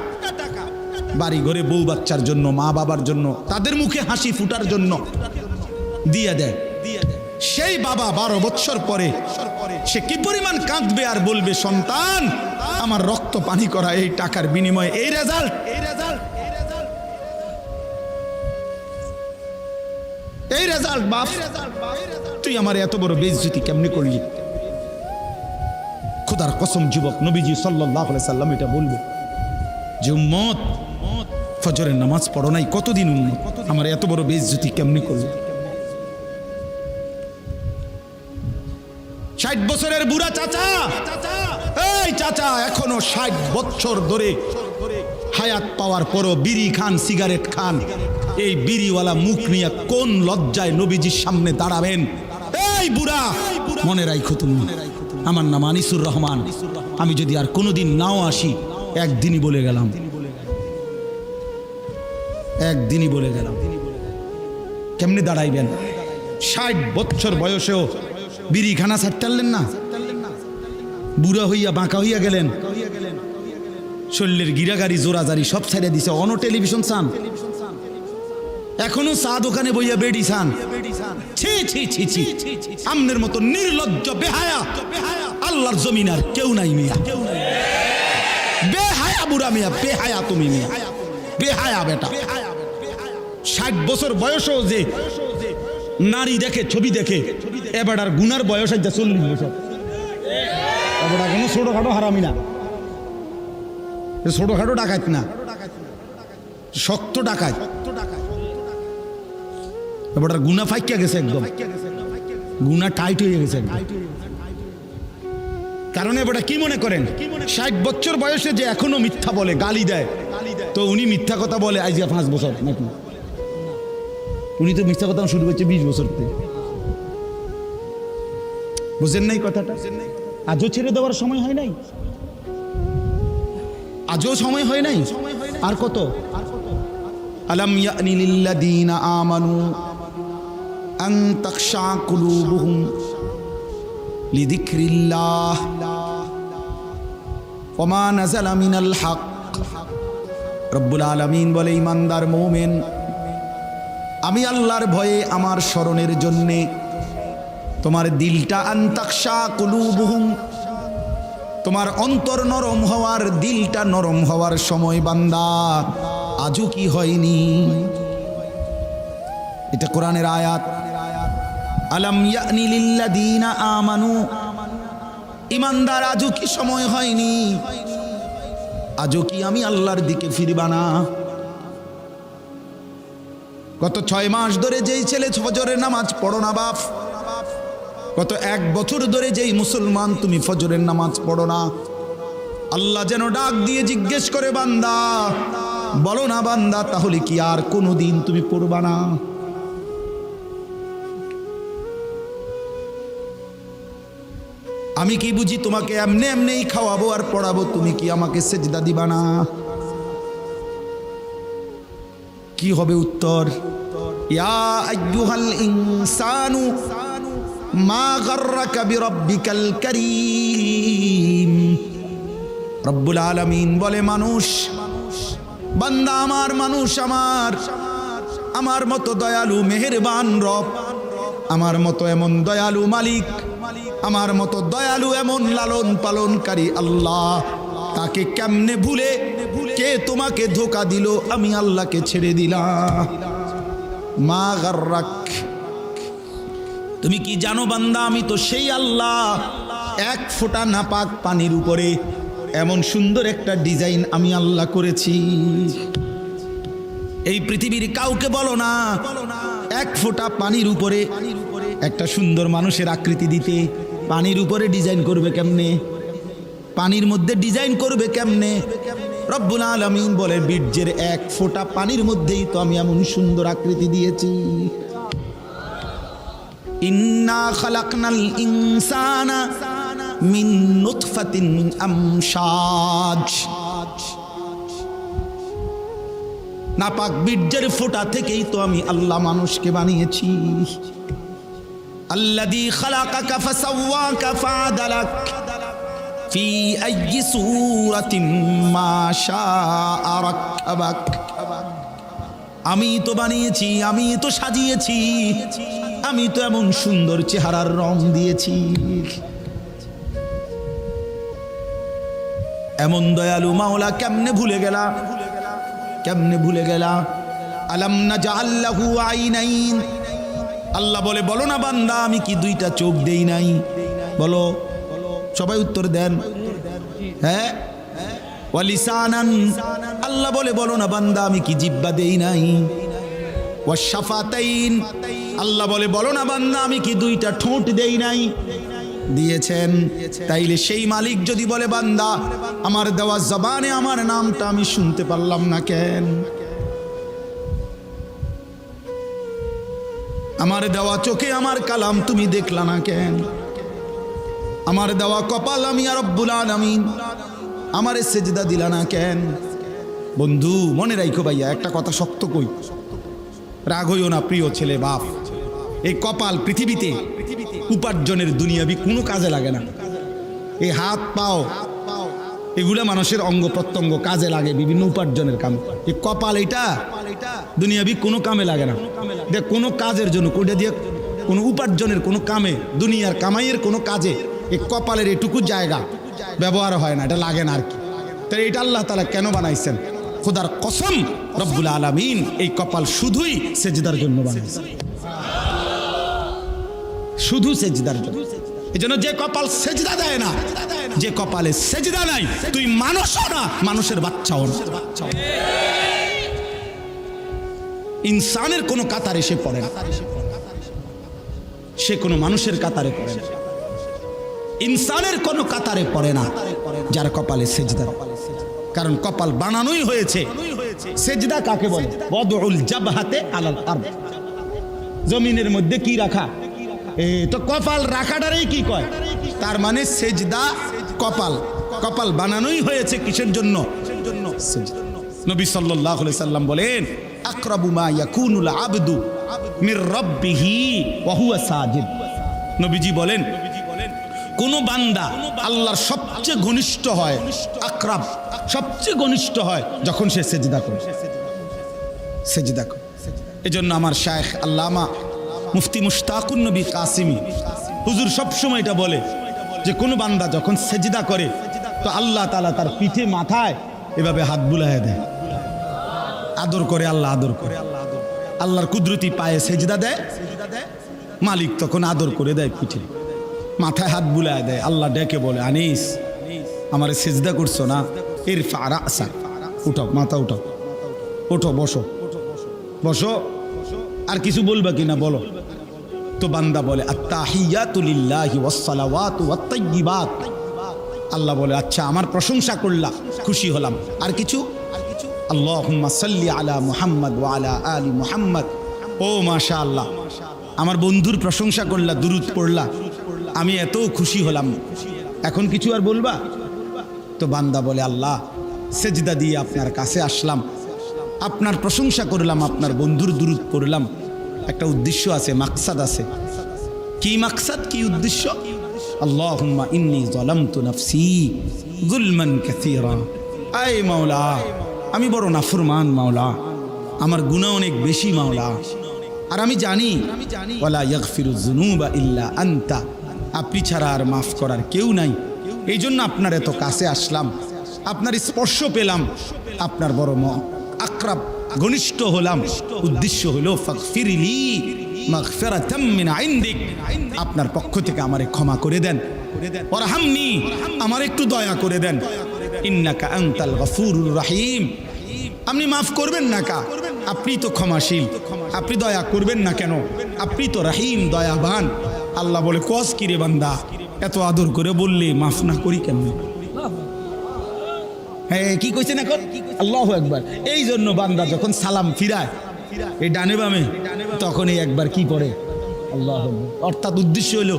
বাড়ি ঘরে বউ বাচ্চার জন্য, মা বাবার জন্য, তাদের মুখে হাসি ফুটার জন্য দিয়ে দেয়। সেই বাবা 12 বছর পরে সে কি পরিমাণ কাঁদবে আর বলবে, সন্তান আমার রক্ত পানি করা এই টাকার বিনিময়ে এই রেজাল্ট। বাপ, তুই আমার এত বড় বেইজ্জতি কেমনে করলি? খোদার কসম যুবক, নবীজি সাল্লাল্লাহু আলাইহি সাল্লাম এটা বলবে যে উম্মত ফজরের নামাজ পড়ো নাই, কতদিন উম্মত, আমার এত বড় বেইজ্জতি কেমনে করলি? 60 বছরের বুড়া চাচা, এই চাচা এখনো 60 বছর ধরে হায়াত পাওয়ার পরও বিড়ি খান, সিগারেট খান। এই বিড়িওয়ালা মুখ নিয়ে কোন লজ্জায় নবীজির সামনে দাঁড়াবেন? এই বুড়া, মনে রাখো তুমি, আমার নাম আনিসুর রহমান, আমি যদি আর কোনোদিন নাও আসি, একদিনই বলে গেলাম, একদিনই বলে গেলাম। কেমনে দাঁড়াইবেন? 60 বছর বয়সেও বিড়ি খানা ছাড়তেন না, বুড়া হইয়া বাঁকা হইয়া গেলেন, শরীরের গিরাগাড়ি জোরাজারি সব ছেড়ে দিছে। অন টেলিভিশন চান, এখনো চা দোকানে বইয়া বেড়ি চান। ছি ছি ছি ছি, আমনের মতো নির্লজ্জ বেহায়া আল্লাহর জমিন আর কেউ নাই মিয়া। বেহায়া বুড়া মিয়া, বেহায়া তুমি মিয়া, বেহায়া বেটা। 60 বছর বয়সও যে নারী দেখে, ছবি দেখে, এবার আর গুনার বয়স আছে 40 বছর। এবার কোনো ছোটখাটো হারামি না, ছোটখাটো ডাকাত না, শক্ত ডাকাত। এবার গুনা ফাইকিয়া গেছে, একদম গুনা টাইট হয়ে গেছে। কারণ এবার কি মনে করেন, 60 বছর বয়সে যে এখনো মিথ্যা বলে, গালি দেয়, তো উনি মিথ্যা কথা বলে আজ 5 বছর নাকি? উনি তো মিথ্যা কথা শুরু করছে 20 বছর থেকে। বুঝেন নাই কথাটা? আজও ছেড়ে দেওয়ার সময় হয় নাই, আজও সময় হয় নাই। আর কত? আলাম ইয়ানি লিল্লাযীনা আমানু আন তাখশা কুলুবুহুম লিযিকরিল্লাহ ওয়া মা নাযালা মিনাল হক। রব্বুল আলামিন বলে, ঈমানদার মুমিন, আমি আল্লাহর ভয়ে, আমার স্মরণের জন্যে তোমার দিলটা, আন তাখশা কুলুবুহুম, তোমার অন্তর নরম হওয়ার, দিলটা নরম হওয়ার সময় বান্দা আজও কি হয়নি? এটা কোরআনের আয়াত। আলাম ইয়ানি লিল্লাযীনা আমানু, ঈমানদার আজও কি সময় হয়নি? আজও কি আমি আল্লাহর দিকে ফিরবা না? গত 6 মাস ধরে যেই ছেলে ফজরের নামাজ পড়ো না বাপ, গত 1 বছর ধরে যেই মুসলমান তুমি ফজরের নামাজ পড়ো না, আল্লাহ যেন ডাক দিয়ে জিজ্ঞেস করে, বান্দা বলো না বান্দা, তাহলে কি আর কোনোদিন তুমি পড়বা না? আমি কি বুঝি তোমাকে এমনি এমনি খাওয়াবো আর পড়াবো, তুমি কি আমাকে সেজদা দিবা না? কি হবে উত্তর? ইয়া আইয়ুহাল ইনসানু মা গাররাকা বিরাব্বিকাল কারীম। রব্বুল আলামিন বলে, মানুষ, বান্দা আমার, মানুষ আমার মতো দয়ালু মেহেরবান রব, আমার মতো এমন দয়ালু মালিক, আমার মতো দয়ালু এমন লালন পালনকারী আল্লাহ, তাকে কেমনে ভুলে, কে তোমাকে ধোকা দিল? আমি আল্লাহকে ছেড়ে দিলাম। মা গাররাক, তুমি কি জানো বান্দা, আমি তো সেই আল্লাহ, 1 ফোঁটা নাপাক পানির উপরে এমন সুন্দর একটা ডিজাইন আমি আল্লাহ করেছি। এই পৃথিবীর কাউকে বলো না 1 ফোঁটা পানির উপরে একটা সুন্দর মানুষের আকৃতি দিতে। পানির উপরে ডিজাইন করবে কেমনে? পানির মধ্যে ডিজাইন করবে কেমনে? রব্বুল আলামিন বলে, বীর্যের 1 ফোঁটা পানির মধ্যেই তো আমি এমন সুন্দর আকৃতি দিয়েছি। ইন্না খালাকনাল ইনসানা মিন নুতফাতিন আমশাজ। নাপাক বীর্যের ফোঁটা থেকেই তো আমি আল্লাহ মানুষকে বানিয়েছি। আল্লাযী খালাকাকা ফাসাওয়াকা ফাআদালাক ফি আইয়ি সূরাতিম মা শাআ রাক্কাবাক। আমি তো বানিয়েছি, আমি তো সাজিয়েছি, আমি তো এমন সুন্দর চেহারার রং দিয়েছি। এমন দয়ালু মাওলা কেমনে ভুলে গেলা, কেমনে ভুলে গেলা? আলাম নাজআল লাহু আইনাইন। আল্লাহ বলে, বলো না বান্দা আমি কি দুইটা চোখ দেই নাই? বলো, সবাই উত্তর দেন। হ্যাঁ, ওয়া লিসানান। আল্লাহ বলে, বলো না বান্দা আমি কি জিহ্বা দেই নাই? ওয়া শাফাতাইন। আল্লাহ বলে, বলো না বান্দা আমি কি দুইটা ঠোঁট দেই নাই? দিয়েছেন। তাইলে সেই মালিক যদি বলে, বান্দা আমার দেওয়া জবানে আমার নামটা আমি শুনতে পারলাম না কেন? আমার দেওয়া চোখে আমার কালাম তুমি দেখলা না কেন? আমার দেওয়া কপাল আমি আর রব্বুল আলামিন আমারে সেজদা দিলা না কেন? বন্ধু মনে রাখো ভাইয়া, একটা কথা শক্ত কই, রাগ হইও না প্রিয় ছেলে বাপ। এই কপাল পৃথিবীতে উপার্জনের দুনিয়াবি কোনো কাজে লাগে না। এই হাত পাও এগুলা মানুষের অঙ্গ প্রত্যঙ্গ কাজে লাগে বিভিন্ন উপার্জনের কাম। এই কপাল এটা দুনিয়াবি কোনো কামে লাগে না। দেখ কোনো কাজের জন্য কোটা দিয়ে কোনো উপার্জনের কোনো কামে দুনিয়ার কামাইয়ের কোনো কাজে এই কপালের এটুকু জায়গা ব্যবহার হয় না, এটা লাগে না আর কি। তাই এটা আল্লাহ তাআলা কেন বানাইছেন? খোদার কসম রব্বুল আলামিন এই কপাল শুধুই সেজদার জন্য বানাইছেন, শুধু সেজদার জন্য। এজন্য যে কপাল সেজদা দেয় না, যে কপালে সেজদা নাই, তুই মানুষও না, মানুষের বাচ্চাও না। ইনসানের কোনো কাতারে সে পড়ে না, সে কোনো মানুষের কাতারে পড়ে না। ইনসানের কোনো কাতারে পড়ে না যার কপালে সেজদা। কারণ কপাল বানানোই হয়েছে। সেজদা কাকে বলে? ওয়াদউল জাবহাতে আলাল আরদ। জমিনের মধ্যে কি রাখা? তো কপাল রাখাটারই কি কয়? তার মানে সেজদা কপাল। কপাল বানানোই হয়েছে কিসের জন্য? নবী সাল্লাল্লাহু আলাইহি সাল্লাম বলেন, আকরাবু মা ইয়াকুনুল আবদু মির রাব্বিহি ওয়া হুয়া সাজিদ। নবীজি বলেন, কোন বান্দা আল্লাহর সবচেয়ে ঘনিষ্ঠ হয়, আকরাব সবচেয়ে ঘনিষ্ঠ হয় যখন সে সেজদা করে। সেজদা করে। এজন্য আমার শায়েখ আল্লামা মুফতি মুশতাকুন নবী কাসিমি হুজুর সবসময় এটা বলে যে কোন বান্দা যখন সেজদা করে তো আল্লাহ তাআলা তার পিঠে মাথায় এভাবে হাত বুলায় দেয়, আদর করে। আল্লাহ আদর করে, আল্লাহর কুদরতি পায়ে সেজদা দেয়, মালিক তখন আদর করে দেয়, পিঠে মাথায় হাত বুলায় দেয়। আল্লাহ ডেকে বলে, আনিস আমারে সেজদা করছো না? ইরফা রাসা, উঠাও মাথা, উঠাও, ওঠো, বসো, বসো। আর কিছু বলবা কিনা বলো? তো বান্দা বলে, আত্তাহিয়াতু লিল্লাহি ওয়াস সালাওয়াতু ওয়াত তাইয়্যিবাত। আল্লাহ বলে, আচ্ছা আমার প্রশংসা করলা, খুশি হলাম। আর কিছু? আল্লাহুম্মা সাল্লি আলা মুহাম্মদ ওয়া আলা আলি মুহাম্মদ। ও মাশাআল্লাহ, আমার বন্ধুর প্রশংসা করলা, দুরূদ পড়লা, আমি এত খুশি হলাম। এখন কিছু আর বলবা? তো বান্দা বলে, আল্লাহ সেজদা দিয়ে আপনার কাছে আসলাম, আপনার প্রশংসা করলাম, আপনার বন্ধুর দুরূদ পড়লাম। একটা উদ্দেশ্য আছে, মাকসাদ আছে। কি মাকসাদ, কি উদ্দেশ্য? আল্লাহুম্মা ইন্নী যালামতু নাফসি যুলমান কাসীরা। আয় মাওলা, আমি বড় নাফরমান মাওলা, আমার গুনাহ অনেক বেশি মাওলা। আর আমি জানি ওয়ালা ইয়াগফিরুয যুনুবা ইল্লা আনতা, আপনি ছাড়া আর মাফ করার কেউ নাই। এই জন্য আপনার এত কাছে আসলাম, আপনার স্পর্শ পেলাম, আপনার বড় আকরাব ঘনিষ্ঠ হলাম। উদ্দেশ্য হলো ফাগফিরলি মাগফিরাতাম মিন ইনদিক, আপনার পক্ষ থেকে আমারে ক্ষমা করে দেন। ওয়ারহামনি, আমার একটু দয়া করে দেন। ইন্নাকা আনতাল গফুরুর রহিম, আপনি মাফ করবেন না কা? আপনি তো ক্ষমাশীল, আপনি দয়া করবেন না কেন? আপনি তো রহিম, দয়াবান। আল্লাহ বলে, কস কি রে বান্দা, এত আদর করে বললে মাফ না করি কেমন? হ্যাঁ, কি কইছেন এখন? আল্লাহু আকবার। এই জন্য বান্দা যখন সালাম ফিরায় এই ডানে বামে, তখন এই একবার কি পড়ে? আল্লাহু আকবার। অর্থাৎ উদ্দেশ্য হলো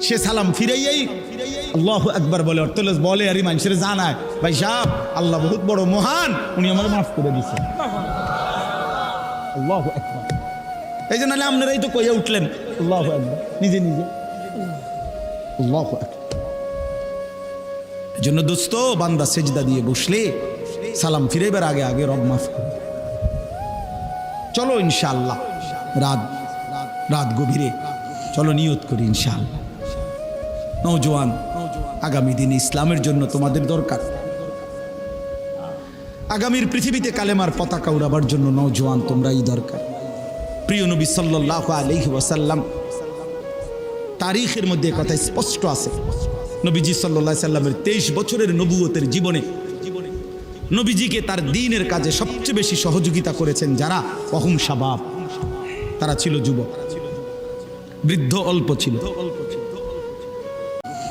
সে সালাম ফিরাইয়াই আল্লাহু আকবার বলে। অর্থ বলে আর মানুষের জানায়, ভাই সাহেব আল্লাহ বহুত বড় মহান, উনি আমার মাফ করে দিচ্ছেন। আল্লাহু আকবার। এই জন্য আপনারাই তো কইয়া উঠলেন আল্লাহু আকবার নিজে নিজে। আল্লাহু আকবার। জন্য দোস্ত, বান্দা সেজদা দিয়ে বসলে সালাম ফিরাইবার আগে আগে রব মাফ করে। চলো ইনশাআল্লাহ রাত গভীরে চলো নিয়ত করি ইনশাআল্লাহ। নওজোয়ান, আগামী দিনে ইসলামের জন্য তোমাদের দরকার। আগামীর পৃথিবীতে কালেমার পতাকা উড়াবার জন্য নওজোয়ান তোমরাই দরকার। প্রিয় নবী সাল্লাল্লাহু আলাইহি ওয়াসাল্লাম তারিখের মধ্যে কথা স্পষ্ট আছে। নবীজি সাল্লাল্লাহু আলাইহি সাল্লামের 23 বছরের নবুয়তের জীবনে নবীজিকে তার দ্বীনের কাজে সবচেয়ে বেশি সহযোগিতা করেছেন যারা, ওহুম শাবাব, তারা ছিল যুবক, বৃদ্ধ অল্প ছিল।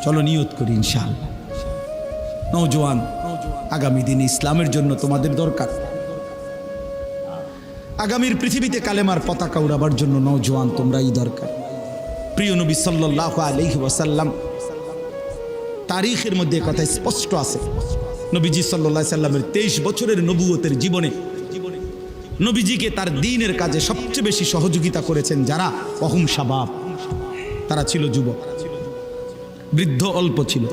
চলো নিয়ত করি ইনশাআল্লাহ। নওজোয়ান, আগামী দিনে ইসলামের জন্য তোমাদের দরকার। আগামীর পৃথিবীতে কালেমার পতাকা উড়াবার জন্য নওজোয়ান তোমরাই দরকার। প্রিয় নবী সাল্লাল্লাহু আলাইহি ওয়াসাল্লাম তারিখের মধ্যে কথা স্পষ্ট আছে। নবীজি সাল্লাল্লাহু আলাইহি সাল্লামের 23 বছরের নবুয়তের জীবনে নবীজিকে তার দ্বীনের কাজে সবচেয়ে বেশি সহযোগিতা করেছেন যারা, ওহুম শাবাব, তারা ছিল যুবক, বৃদ্ধ অল্প ছিল।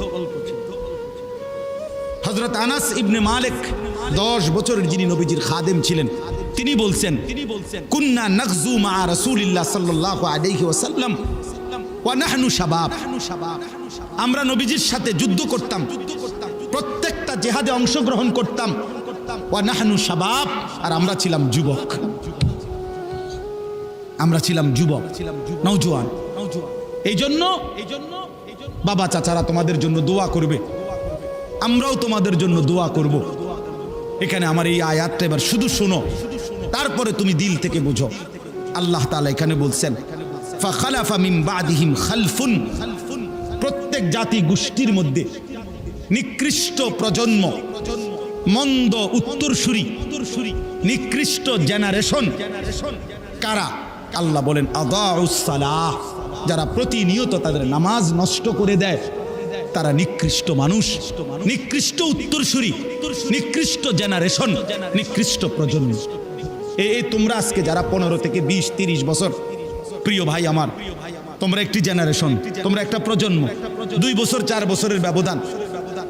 হযরত আনাস ইবনে মালিক 10 বছরের যিনি নবীজির খাদেম ছিলেন, তিনি বলছেন, কুন্না নাগজু মা রাসূলিল্লাহ সাল্লাল্লাহু আলাইহি ওয়াসাল্লাম ওয়া নাহনু শাবাব। আমরা নবীজির সাথে যুদ্ধ করতাম, প্রত্যেকটা জিহাদে অংশগ্রহণ করতাম। ওয়া নাহনু শাবাব, আর আমরা ছিলাম যুবক, আমরা ছিলাম যুবক, নওজোয়ান। এই জন্য বাবা চাচারা তোমাদের জন্য দোয়া করবে, আমরাও তোমাদের জন্য দোয়া করব। এখানে আমার এই আয়াতটা এবার শুধু শোনো, তারপরে তুমি দিল থেকে বুঝো। আল্লাহ তাআলা এখানে বলছেন, ফাখালাফা মিন বাদিহিম খালফুন, প্রত্যেক জাতি গোষ্ঠীর মধ্যে নিকৃষ্ট প্রজন্ম, মন্দ উত্তরসূরি, নিকৃষ্ট জেনারেশন কারা? আল্লাহ বলেন আদাউস সালাহ, যারা প্রতিনিয়ত তাদের নামাজ নষ্ট করে দেয়, তারা নিকৃষ্ট মানুষ, নিকৃষ্ট উত্তরসূরি, নিকৃষ্ট জেনারেশন, নিকৃষ্ট প্রজন্ম। এই তোমরা আজকে যারা 15 থেকে 20-30 বছর, প্রিয় ভাই আমার, তোমরা একটি জেনারেশন, তোমরা একটা প্রজন্ম। 2 বছর 4 বছরের ব্যবধান,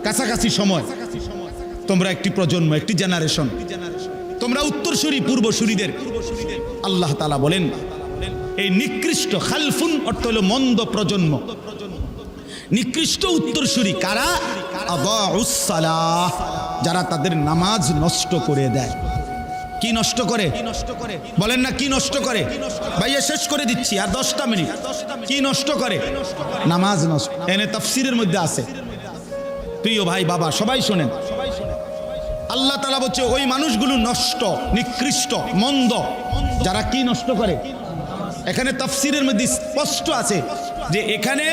কাছাকাছি সময়, তোমরা একটি প্রজন্ম, একটি জেনারেশন, তোমরা উত্তরসূরি, পূর্বসূরিদের। আল্লাহ তাআলা বলেন এই নিকৃষ্ট, খালফুন অর্থ হলো মন্দ প্রজন্ম, নিকৃষ্ট উত্তরসূরি কারা? আদাউস সালাহ, যারা তাদের নামাজ নষ্ট করে দেয়। কি নষ্ট করে? বলেন না কি নষ্ট করে? ভাইয়া শেষ করে দিচ্ছি, আর 10টা মিনিট। কি নষ্ট করে? নামাজ নষ্ট। এনে তাফসীরের মধ্যে আছে, প্রিয় ভাই বাবা সবাই শোনেন। আল্লাহ তাআলা বলছে ওই মানুষগুলো নষ্ট, নিকৃষ্ট, মন্দ, যারা কি নষ্ট করে। এখানে তাফসীরের মধ্যে স্পষ্ট আছে যে এখানে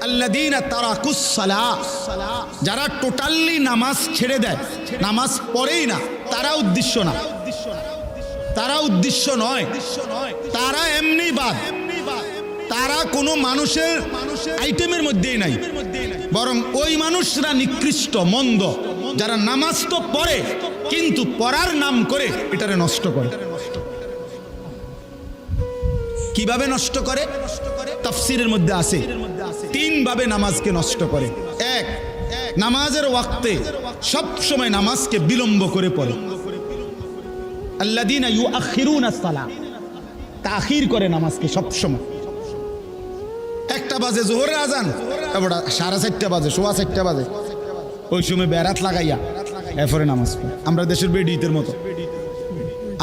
আল্লাযীনা তারাকুস সালাহ, যারা টোটালি নামাজ ছেড়ে দেয়, নামাজ পড়েই না, তারা উদ্দেশ্য না, তারা উদ্দেশ্য নয়, তারা এমনি বাদ, তারা কোনো মানুষের আইটেমের মধ্যেই নাই, বরং ওই মানুষরা নিকৃষ্ট, মন্দ, যারা নামাজ তো পড়ে কিন্তু পড়ার নাম করে এটারে নষ্ট করে। কিভাবে নষ্ট করে? তাফসীরের মধ্যে আছে 3 ভাবে নামাজকে নষ্ট করে। 1, নামাজের ওয়াক্তে সব সময় নামাজকে বিলম্ব করে পড়ে। আল্লাযীনা ইউআখিরুনাস সালাহ, তাখির করে নামাজকে সব সময়। 1টা বাজে জোহরের আজান, এবারে 4:30 বাজে, 4:15 বাজে, ওই সময় বেরাত লাগাইয়া এরপরে নামাজ পড়ে। আমরা দেশের বেডিদের মতো,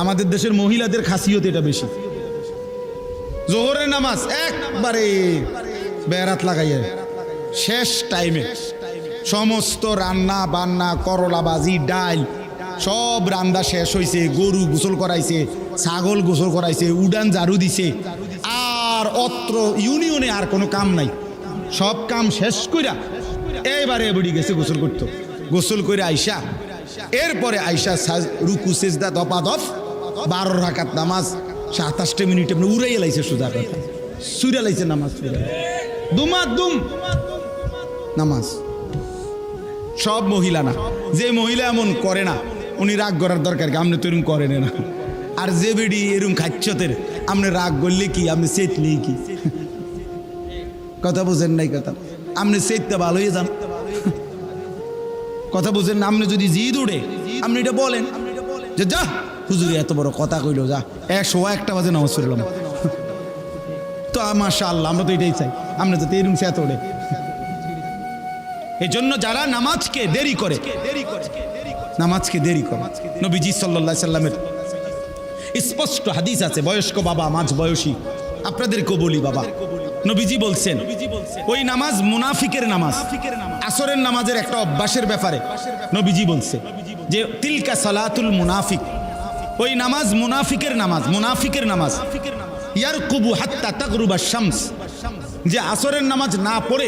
আমাদের দেশের মহিলাদের খাসিয়ত এটা বেশি। জোহরের নামাজ একবারে বেরাত লাগাইয়া শেষ টাইমে সমস্ত রান্না বান্না, করলা ভাজি, ডাল সব রান্না শেষ হয়েছে, গরু গোসল করাইছে, ছাগল গোসল করাইছে, উডান ঝাড়ু দিছে, আর অত্র ইউনিয়নে আর কোনো কাম নাই। সব কাম শেষ কইরা এইবারে বুড়ি গেছে গোসল করতো, গোসল করে আইসা, এরপরে আইসা রুকু সেজদা দপাদপ 12 রাকাত নামাজ 27 মিনিট এমনি উড়াইয়া লাইছে, সোজা কথা সুইরা লাইছে নামাজ, দুমাদুম নামাজ। সব মহিলা না, যে মহিলা এমন করে না উনি রাগ করার দরকার কি, আপনি তো এরকম করেন না। আর যে বেডি এরকম খাচ্ছতের, আপনি রাগ করলে কি, আপনি চেতলেই কি, কথা বোঝেন নাই কথা, আপনি চেততে ভালো হয়ে যান। কথা বুঝেন না? আপনি যদি জিদ উঠে আপনি এটা বলেন যে যা হুজুরি এত বড় কথা কইল, যা 101টা বাজে নামাজ পড়লাম। তো মাশাআল্লাহ, আমরা তো এটাই চাই, আমরা যাতে এরকম সে এত ওঠে। এই জন্য যারা নামাজকে দেরি করে, নামাজকে দেরি করে, নবীজি সাল্লাল্লাহু আলাইহি সাল্লামের স্পষ্ট হাদিস আছে, বয়স্ক বাবা মাঝ বয়সী আপনাদেরকেও বলি বাবা, নবীজি বলছেন ওই নামাজ মুনাফিকের নামাজ। আসরের নামাজের একটা অভ্যাসের ব্যাপারে নবীজি বলছে যে তিলকা সালাতুল মুনাফিক, ওই নামাজ মুনাফিকের নামাজ, মুনাফিকের নামাজ। ইয়ারকুবু হাত্তা তাগরুবা শামস, যে আসরের নামাজ না পড়ে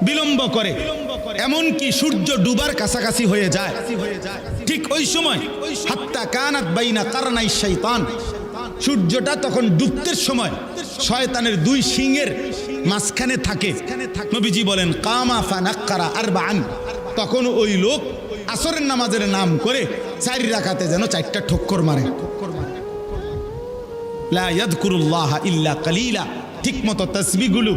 বিলম্ব করে, এমনকি সূর্য ডুবার কাছাকাছি হয়ে যায়, ঠিক ওই সময় হাত্তা কানাত বাইনা কারনাই শাইতান, সূর্যটা তখন ডুবতের সময় শয়তানের দুই শিংয়ের মাঝখানে থাকে। নবীজি বলেন কামা ফানাক্কারা আরবাআন, তখন ওই লোক আসরের নামাজের নাম করে 4 রাকাতে যেন 4টা ঠক্কর মারে। লা ইয়াযকুরুল্লাহ ইল্লা কালিলা, ঠিক মতো তাসবিহগুলো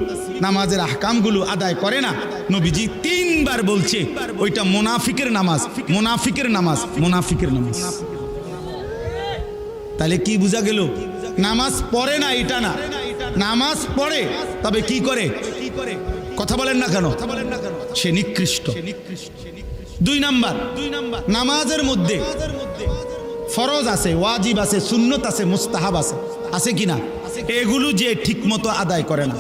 নামাজের আহকামগুলো আদায় করে না। নবীজি 3 বার বলছে ওইটা মুনাফিকের নামাজ, মুনাফিকের নামাজ, মুনাফিকের নামাজ। তাহলে কি বোঝা গেল? নামাজ পড়ে না এটা না, নামাজ পড়ে তবে কি করে? কথা বলেন না কেন? সে নিকৃষ্ট। 2 নাম্বার, নামাজের মধ্যে ফরজ আছে, ওয়াজিব আছে, সুন্নত আছে, মুস্তাহাব আছে, আছে কি না? এগুলো যে ঠিক মতো আদায় করে না,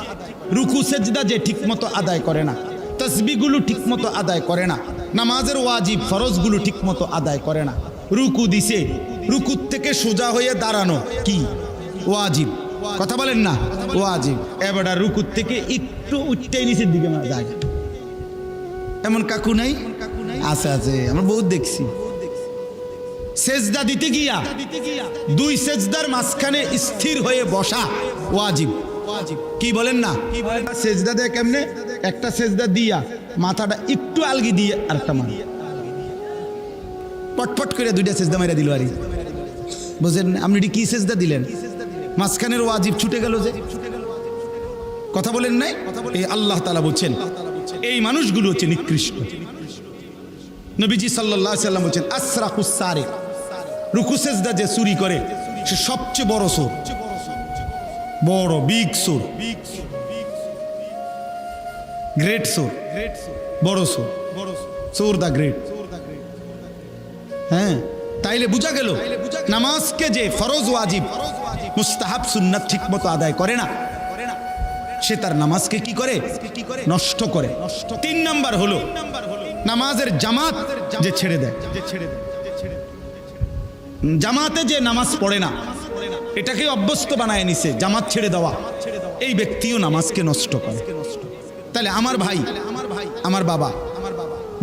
রুকু সেজদা যে ঠিক মতো আদায় করে না, তাসবিহগুলো ঠিক মতো আদায় করে না, নামাজের ওয়াজিব ফরজগুলো ঠিক মতো আদায় করে না, রুকু দিছে, রুকুর থেকে সোজা হয়ে দাঁড়ানো কি ওয়াজিব? কথা বলেন না, ওয়াজিব। এবার রুকুর থেকে একটু উঠতেই নিচের দিকে যায়, এমন কাকু নাই? আছে, আছে, আমরা বহুত দেখছি। সেজদা দিতে গিয়া 2 সেজদার মাঝখানে স্থির হয়ে বসা ওয়াজিব। কি বলেন না? সেজদা দেয় কেমনে? একটা সেজদা দিয়া মাথাটা একটু আলগি দিয়ে আরেকটা মান পটপট করে 2টা সেজদা মেরে দিল। আরে বুঝেন আপনি কি সেজদা দিলেন? মাঝখানের ওয়াজিব ছুটে গেল যে। কথা বলেন নাই? এই আল্লাহ তাআলা বলছেন এই মানুষগুলো হচ্ছে নিকৃষ্ট। নবীজি সাল্লাল্লাহু আলাইহি সাল্লাম বলছেন আসরাকুস সারিক, রুকু সেজদা যে চুরি করে সে সবচেয়ে বড় চোর, বড় বিগ চোর, গ্রেট চোর, বড় চোর, চোর দা গ্রেট। হ্যাঁ, তাইলে বুঝা গেল নামাজকে যে ফরজ ওয়াজিব মুস্তাহাব সুন্নাত ঠিক মতো আদায় করে না, সে তার নামাজকে কি করে? নষ্ট করে। 3 নাম্বার হলো নামাজের জামাত যে ছেড়ে দেয়, জামাতে যে নামাজ পড়ে না, এটাকে অভ্যস্ত বানায় নিছে জামাত ছেড়ে দেওয়া, এই ব্যক্তিও নামাজকে নষ্ট করে। তাহলে আমার ভাই, আমার বাবা,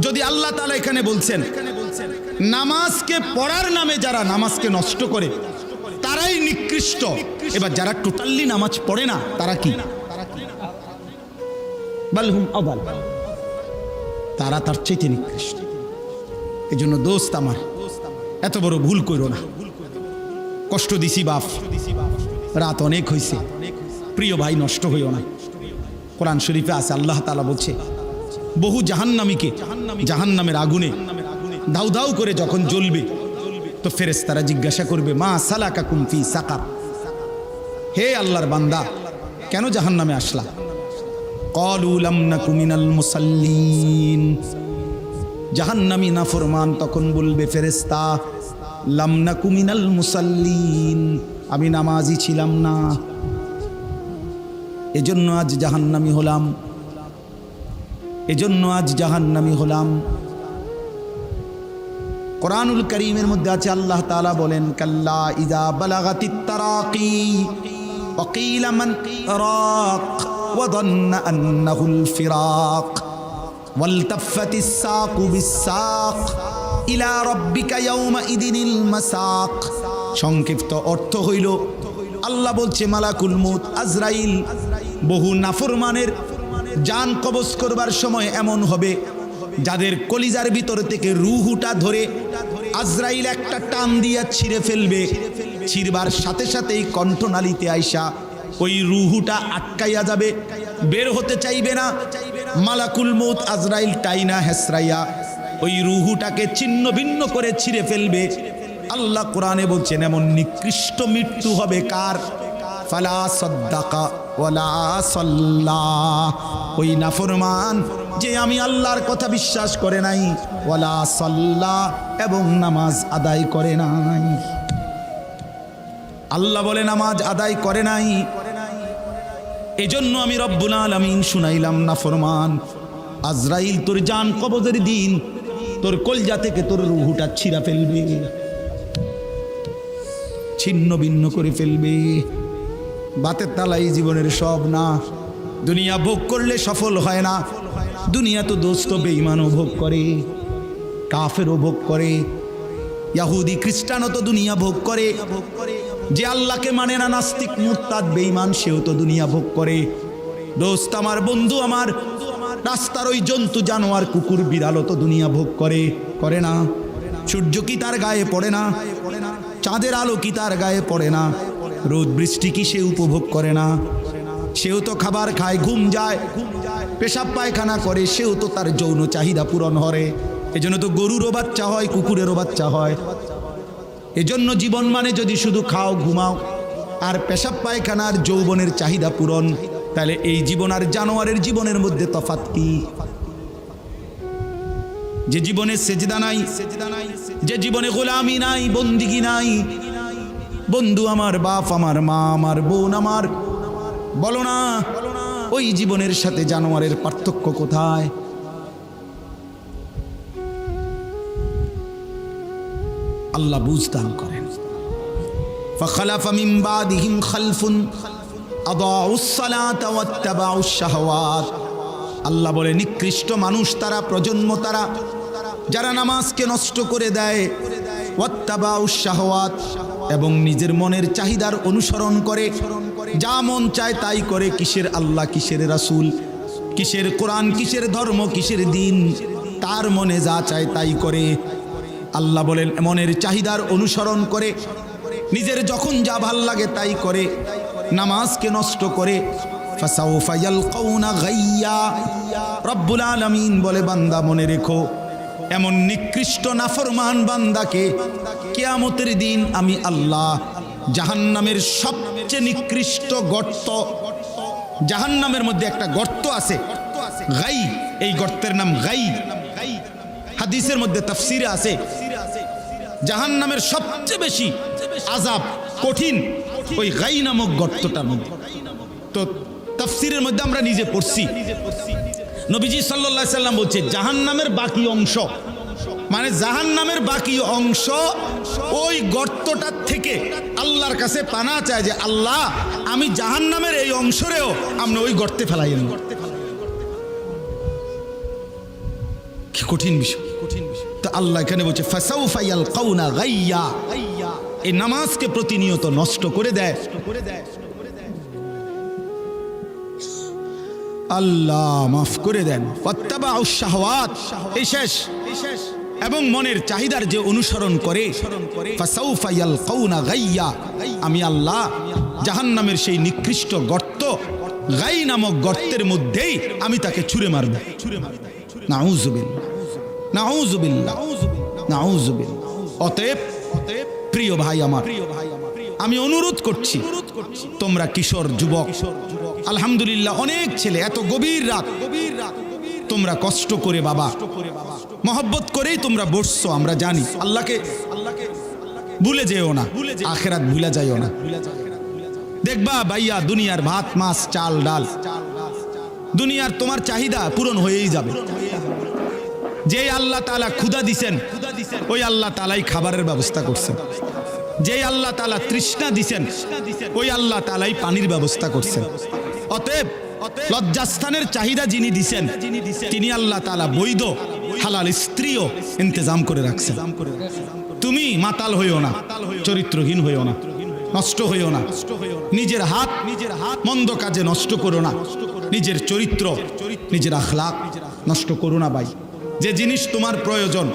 যদি আল্লাহ তাআলা এখানে বলছেন নামাজকে পড়ার নামে যারা নামাজকে নষ্ট করে তারাই নিকৃষ্ট, এবার যারা টোটালি নামাজ পড়ে না তারা কি? বালহুম আদাল, তারা তার চাইতে নিকৃষ্ট। এই জন্য দোস্ত আমার, এত বড় ভুল করো না। কষ্ট দিছি বাপ, রাত অনেক হয়েছে, প্রিয় ভাই নষ্ট হইও না। কোরআন শরীফে আছে আল্লাহ তাআলা বলছে বহু জাহান্নামীকে জাহান্নামের আগুনে দাউ দাউ করে যখন জ্বলবে তো ফেরেশতারা জিজ্ঞাসা করবে মা সালাকাকুম ফি সাকার, হে আল্লাহর বান্দা কেন জাহান্নামে আসলা? ক্বালু লাম নাকু মিনাল মুসাল্লিন, জাহান্নামী নাফরমান তখন বলবে ফেরেশতা লাম নাকু মিনাল মুসাল্লিন, আমি নামাজি ছিলাম না, এজন্য আজ জাহান্নামী হলাম, এজন্য আজ জাহান্নামী হলাম। কোরআনুল কারীমের মধ্যে আছে আল্লাহ তাআলা বলেন কাল্লা ইযা বালাগাতিত তারাকি ওয়া কিলা মান রাক ওয়া যান্না আন্নাহুল ফিরাক ওয়ালতাফাতিস সাকু বিস-সাক ইলা রাব্বিকা ইয়াওমা ইদিনিল মাসাক। সংক্ষিপ্ত অর্থ হইল আল্লাহ বলছে মালাকুল মউত আজরাইল বহু নাফরমানের জান কবজ করবার সময় এমন হবে যাদের কলিজার ভিতর থেকে রূহটা ধরে আজরাইল একটা টান দিয়া ছিঁড়ে ফেলবে, ছিঁড়বার সাথে সাথেই কণ্ঠনালীতে আইসা ওই রূহটা আটকাইয়া যাবে, বের হতে চাইবে না। মালাকুল মউত আজরাইল টাইনা হেসরাইয়া ওই রুহুটাকে ছিন্ন ভিন্ন করে ছিঁড়ে ফেলবে। আল্লাহ কোরআনে বলছেন এমন নিকৃষ্ট মৃত্যু হবে কার? ফালা সাদ্দাকা ওয়ালা সাল্লা, ওই নাফরমান যে আমি আল্লাহর কথা বিশ্বাস করে নাই, ওয়ালা সাল্লা, এবং নামাজ আদায় করে নাই। আল্লাহ বলে নামাজ আদায় করে নাই। এজন্য আমি রব্বুল আলামিন শুনাইলাম নাফরমান, আজরাইল তোর জান কবজের দিন তোর কলজা থেকে তোর রুহুটা ছিঁড়া ফেলবে, ছিন্ন ভিন্ন করে ফেলবে। বাতের তালাই জীবনের সব না। দুনিয়া ভোগ করলে সফল হয় না। দুনিয়া তো দোস্ত বেঈমানও ভোগ করে, কাফেরও ভোগ করে, ইহুদি খ্রিস্টানও তো দুনিয়া ভোগ করে। যে আল্লাহকে মানে না, নাস্তিক মুরতাদ বেঈমান, সেও তো দুনিয়া ভোগ করে। দোস্ত আমার, বন্ধু আমার, রাস্তার ওই জন্তু জানোয়ার কুকুর বিড়ালও তো দুনিয়া ভোগ করে, করে না? সূর্য কি তার গায়ে পড়ে না? চাঁদের আলো কি তার গায়ে পড়ে না? রোদ বৃষ্টি কি সে উপভোগ করে না? সেও তো খাবার খায়, ঘুম যায়, পেশাব পায়খানা করে, সেও তো তার যৌন চাহিদা পূরণ করে। এজন্য তো গরুরও বাচ্চা হয়, কুকুরেরও বাচ্চা হয়। এজন্য জীবন মানে যদি শুধু খাও ঘুমাও আর পেশাব পায়খানার যৌবনের চাহিদা পূরণ, তাহলে এই জীবন আর জানোয়ারের জীবনের মধ্যে তফাৎ কি? যে জীবনে সেজদা নাই, যে জীবনে গোলামি নাই, বন্দিগি নাই, বন্ধু আমার, বাপ আমার, মা আমার, বোন আমার, বলো না ওই জীবনের সাথে জানোয়ারের পার্থক্য কোথায়? আল্লাহ বুঝদান করেন। ফাখালাফা মিন বাদিহিম খালফুন আদাউস সালাতা ওয়াত্তাবাউশ শাহওয়াত। আল্লাহ বলে নিকৃষ্ট মানুষ তারা, প্রজন্ম তারা, যারা নামাজকে নষ্ট করে দেয়, ওয়াত্তাবাউশ শাহওয়াত, এবং নিজের মনের চাহিদার অনুসরণ করে, যা মন চায় তাই করে। কিসের আল্লাহ, কিসের রাসূল, কিসের কোরআন, কিসের ধর্ম, কিসের দিন, তার মনে যা চায় তাই করে। আল্লাহ বলেন মনের চাহিদার অনুসরণ করে, নিজের যখন যা ভাল লাগে তাই করে, নামাজকে নষ্ট করে। ফাসাউফা ইয়ালকাউনা গাইয়া। রব্বুল আলামিন বলে বান্দা মনে রেখো, এমন নিকৃষ্ট নাফরমান বান্দাকে কিয়ামতের দিন আমি আল্লাহ জাহান্নামের সবচেয়ে নিকৃষ্ট গর্ত, জাহান্নামের মধ্যে একটা গর্ত আছে গাই, এই গর্তের নাম গাই। হাদিসের মধ্যে তাফসিরে আছে জাহান্নামের সবচেয়ে বেশি আযাব কঠিন ওই গাই নামক গর্তটার মধ্যে। তো তাফসিরের মধ্যে আমরা নিজে পড়ছি, নবীজি সাল্লাল্লাহু আলাইহি সাল্লাম বলছে জাহান্নামের বাকি অংশ, মানে জাহান্নামের বাকি অংশ ওই গর্তটার থেকে আল্লাহর কাছে পানা চায় যে আল্লাহ আমি জাহান্নামের এই অংশরেও আপনি ওই গর্তে ফেলাইয়েন। কি কঠিন বিষয়। তো আল্লাহ এখানে বলছে ফাসাউফা ইয়ালকাউনা গাইয়া, এই নামাজকে প্রতিনিয়ত নষ্ট করে দেয়। আল্লাহ মাফ করে দেন। ওয়াত্তাবাউশ শাহওয়াত, এই শেষ, এবং মনের চাহিদার যে অনুসরণ করে, ফাসাউফা ইয়ালকাউনা গাইয়া, আমি আল্লাহ জাহান্নামের সেই নিকৃষ্ট গর্ত গাই নামক গর্তের মধ্যেই আমি তাকে ছুঁড়ে মারব। নাউযুবিল্লাহ, নাউযুবিল্লাহ, নাউযুবিল্লাহ। অতএব প্রিয় ভাই আমার, আমি অনুরোধ করছি, তোমরা কিশোর যুবক, আলহামদুলিল্লাহ অনেক ছেলে, এত গভীর রাত তোমরা কষ্ট করে বাবা মহব্বত করেই তোমরা বসছো, আমরা জানি। আল্লাহকে ভুলে যেও না, আখিরাত ভুলে যাইও না। দেখবা ভাইয়া দুনিয়ার ভাত মাছ চাল ডাল, দুনিয়ার তোমার চাহিদা পূরণ হয়েই যাবে। যে আল্লাহ তাআলা ক্ষুধা দিছেন, ওই আল্লাহ তাআলাই খাবারের ব্যবস্থা করছেন। যে আল্লাহ তাআলা তৃষ্ণা দিছেন, ওই আল্লাহ তাআলাই পানির ব্যবস্থা করছেন। অতএব লজ্জাস্থানের চাহিদা যিনি দিছেন, তিনি আল্লাহ তাআলা বৈধ হালাল স্ত্রীও ইন্তজাম করে রাখছেন। তুমি মাতাল হইও না, চরিত্রহীন হইও না, নষ্ট হইও না, নিজের হাত মন্দ কাজে নষ্ট করো না, নিজের চরিত্র নিজের আখলাক নষ্ট করো না ভাই। যে জিনিস তোমার প্রয়োজন,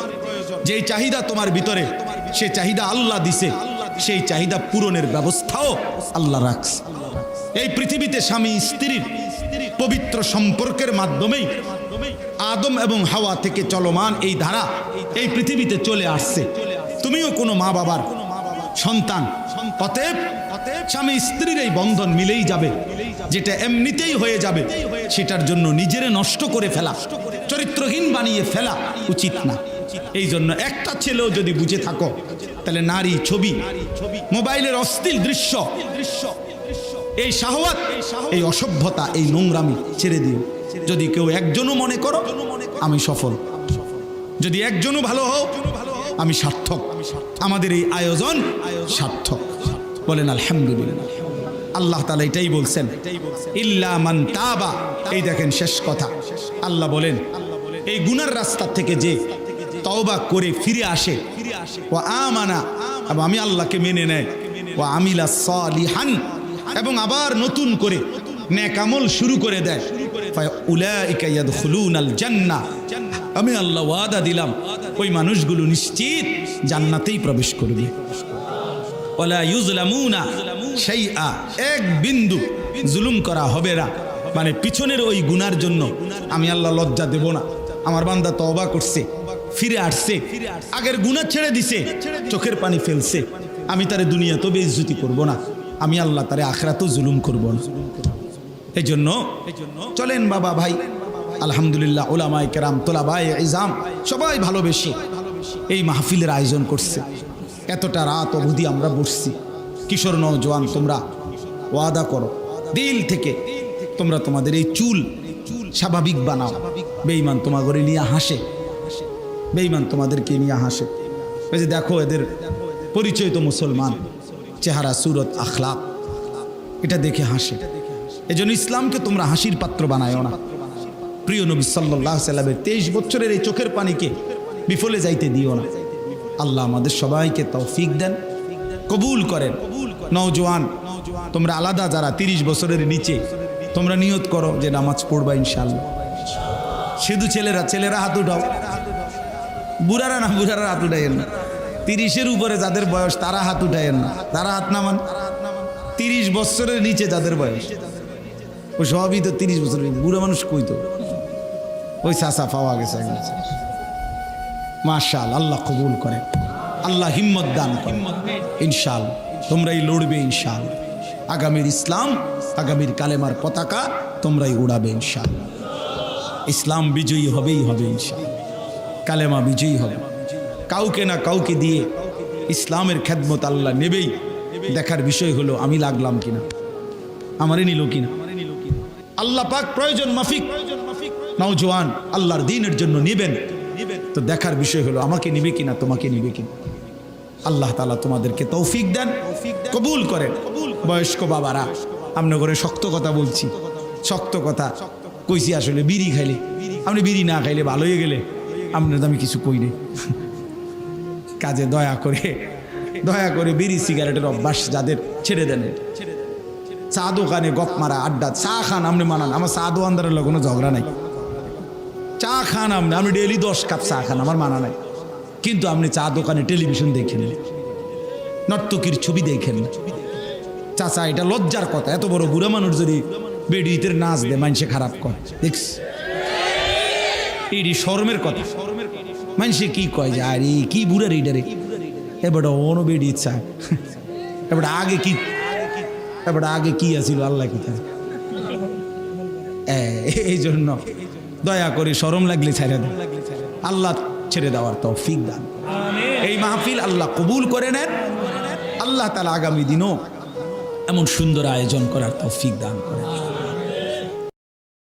যেই চাহিদা তোমার ভিতরে, সে চাহিদা আল্লাহ দিছে, সেই চাহিদা পূরণের ব্যবস্থাও আল্লাহ রাখছে। এই পৃথিবীতে স্বামী স্ত্রীর পবিত্র সম্পর্কের মাধ্যমেই আদম এবং হাওয়া থেকে চলমান এই ধারা এই পৃথিবীতে চলে আসছে। তুমিও কোনো মা বাবার সন্তান, অতএব স্বামী স্ত্রীর এই বন্ধন মিলেই যাবে। যেটা এমনিতেই হয়ে যাবে সেটার জন্য নিজেরে নষ্ট করে ফেলা, চরিত্রহীন বানিয়ে ফেলা উচিত না। এই জন্য একটা ছেলেও যদি বুঝে থাকো তাহলে নারী ছবি, মোবাইলের অশ্লীল দৃশ্য, এই শাহওয়াত, এই অসভ্যতা, এই নোংরামি ছেড়ে দিও। যদি কেউ একজনও মনে করো আমি সফল, যদি একজনও ভালো হও আমি সার্থক, আমাদের এই আয়োজন সার্থক। বলেন আলহামদুলিল্লাহ। আল্লাহ তাআলা এটাই বলছেন, ইল্লা মান তাবা। এই দেখেন শেষ কথা, আল্লাহ বলেন এই গুনার রাস্তা থেকে যে তওবা করে ফিরে আসে, ওয়া আমানা, এবং আমি আল্লাহকে মেনে নেয়, ওয়া আমিলা সালিহান, এবং আবার নতুন করে নেক আমল শুরু করে দেয়, ফাউলাইকা ইয়াদখুলুনাল জান্নাহ, আমি আল্লাহ ওয়াদা দিলাম ওই মানুষগুলো নিশ্চিত জান্নাতেই প্রবেশ করবে। ওয়ালা ইউজলামুনা শাইআ, এক বিন্দু জুলুম করা হবে না। মানে পিছনের ওই গুনার জন্য আমি আল্লাহ লজ্জা দেব না। আমার বান্দা তওবা করছে, ফিরে আসছে, আগের গুনাহ ছেড়ে দিছে, চোখের পানি ফেলছে, আমি তারে দুনিয়াতেও বেইজ্জতি করব না, আমি আল্লাহ তারে আখিরাতেও জুলুম করব না। এই জন্য চলেন বাবা ভাই, আলহামদুলিল্লাহ উলামায়ে কেরাম, তোলাবায়ে ইজাম সবাই ভালোবেসে এই মাহফিলের আয়োজন করছে। এতটা রাত অবধি আমরা বসছি। কিশোর নওজোয়ান, তোমরা ওয়াদা করো দিল থেকে, তোমরা তোমাদের এই চুল স্বাভাবিক বানাও। বেঈমান তোমাদের নিয়ে হাসে, বেঈমান তোমাদেরকে নিয়ে হাসে। এই যে দেখো এদের পরিচয় তো মুসলমান, চেহারা, সুরত, আখলাক, এটা দেখে হাসে। এজন্য ইসলামকে তোমরা হাসির পাত্র বানায়ও না। প্রিয় নবী সাল্লাল্লাহু আলাইহি ওয়াসাল্লামের 23 বছরের এই চোখের পানিকে বিফলে যাইতে দিও না। আল্লাহ আমাদের সবাইকে তৌফিক দেন, কবুল করেন। নওজোয়ান তোমরা আলাদা, যারা 30 বছরের নিচে, তোমরা নিয়ত করো যে নামাজ পড়বা ইনশাআল্লাহ। শুধু ছেলেরা হাত উঠাও, বুড়ারা না, বুড়ারা হাত উঠাইয়েন না। 30-এর উপরে যাদের বয়স তারা হাত উঠাইয়েন না, তারা হাত নামান। 30 বছরের নিচে যাদের বয়স, ও সবই তো 30 বছরের, বুড়া মানুষ কই তো, ওই চাচা পাওয়া গেছে। মাশাআল্লাহ, আল্লাহ কবুল করে, আল্লাহ হিম্মত দান করে। ইনশাআল্লাহ তোমরাই লড়বে ইনশাআল্লাহ। আগামীর ইসলাম, আগামীর কালেমার পতাকা তোমরাই উড়াবে ইনশাআল্লাহ। ইসলাম বিজয়ী হবেই হবে ইনশাআল্লাহ, কালেমা বিজয়ী হবে। কাউকে না কাউকে দিয়ে ইসলামের খেদমত আল্লাহ নেবেই। দেখার বিষয় হলো আমি লাগলাম কিনা, আমারে নিল কিনা। আল্লাহ পাক প্রয়োজন মাফিক নওজোয়ান আল্লাহর দ্বীনের জন্য নেবেন, তো দেখার বিষয় হলো আমাকে নিবে কিনা, তোমাকে নিবে কিনা। আল্লাহ তাআলা তোমাদেরকে তৌফিক দেন, কবুল করেন। বয়স্ক বাবারা, আপনি করে শক্ত কথা বলছি, শক্ত কথা কইছি। আসলে বিড়ি খাইলে, আপনি বিড়ি না খাইলে ভালো হয়ে গেলে আপনার তো আমি কিছু কই নেই। কাজে দয়া করে বিড়ি সিগারেটের অভ্যাস যাদের ছেড়ে দেন। চা দোকানে গপ মারা, আড্ডা, চা খান আপনি মানান, আমার চা দোকানদারের কোনো ঝগড়া নাই। চা খান আপনি ডেইলি 10 কাপ চা খান, আমার মানা নাই। কিন্তু আপনি চা দোকানে টেলিভিশন দেখেন, নর্তকীর ছবি দেখেন। চাচা, এটা লজ্জার কথা। এত বড় বুড়া মানুষ যদি বেডিতের নাচ দেয়, মানুষে খারাপ কয়, দেখছ? এটি শরমের কথা। মানুষে কি কয় যে আরে কি বুড়া রিডারে, এবার অনো বেডি ইচ্ছা, এবার আগে কি আছিল আল্লাহ কি জানে। এই জন্য দয়া করে শরম লাগলে ছেড়ে দেন, আল্লাহ ছেড়ে দেওয়ার তৌফিক দান। এই মাহফিল আল্লাহ কবুল করে নেন। আল্লাহ তাআলা আগামী দিনও এমন সুন্দর আয়োজন করার তৌফিক দান করেন।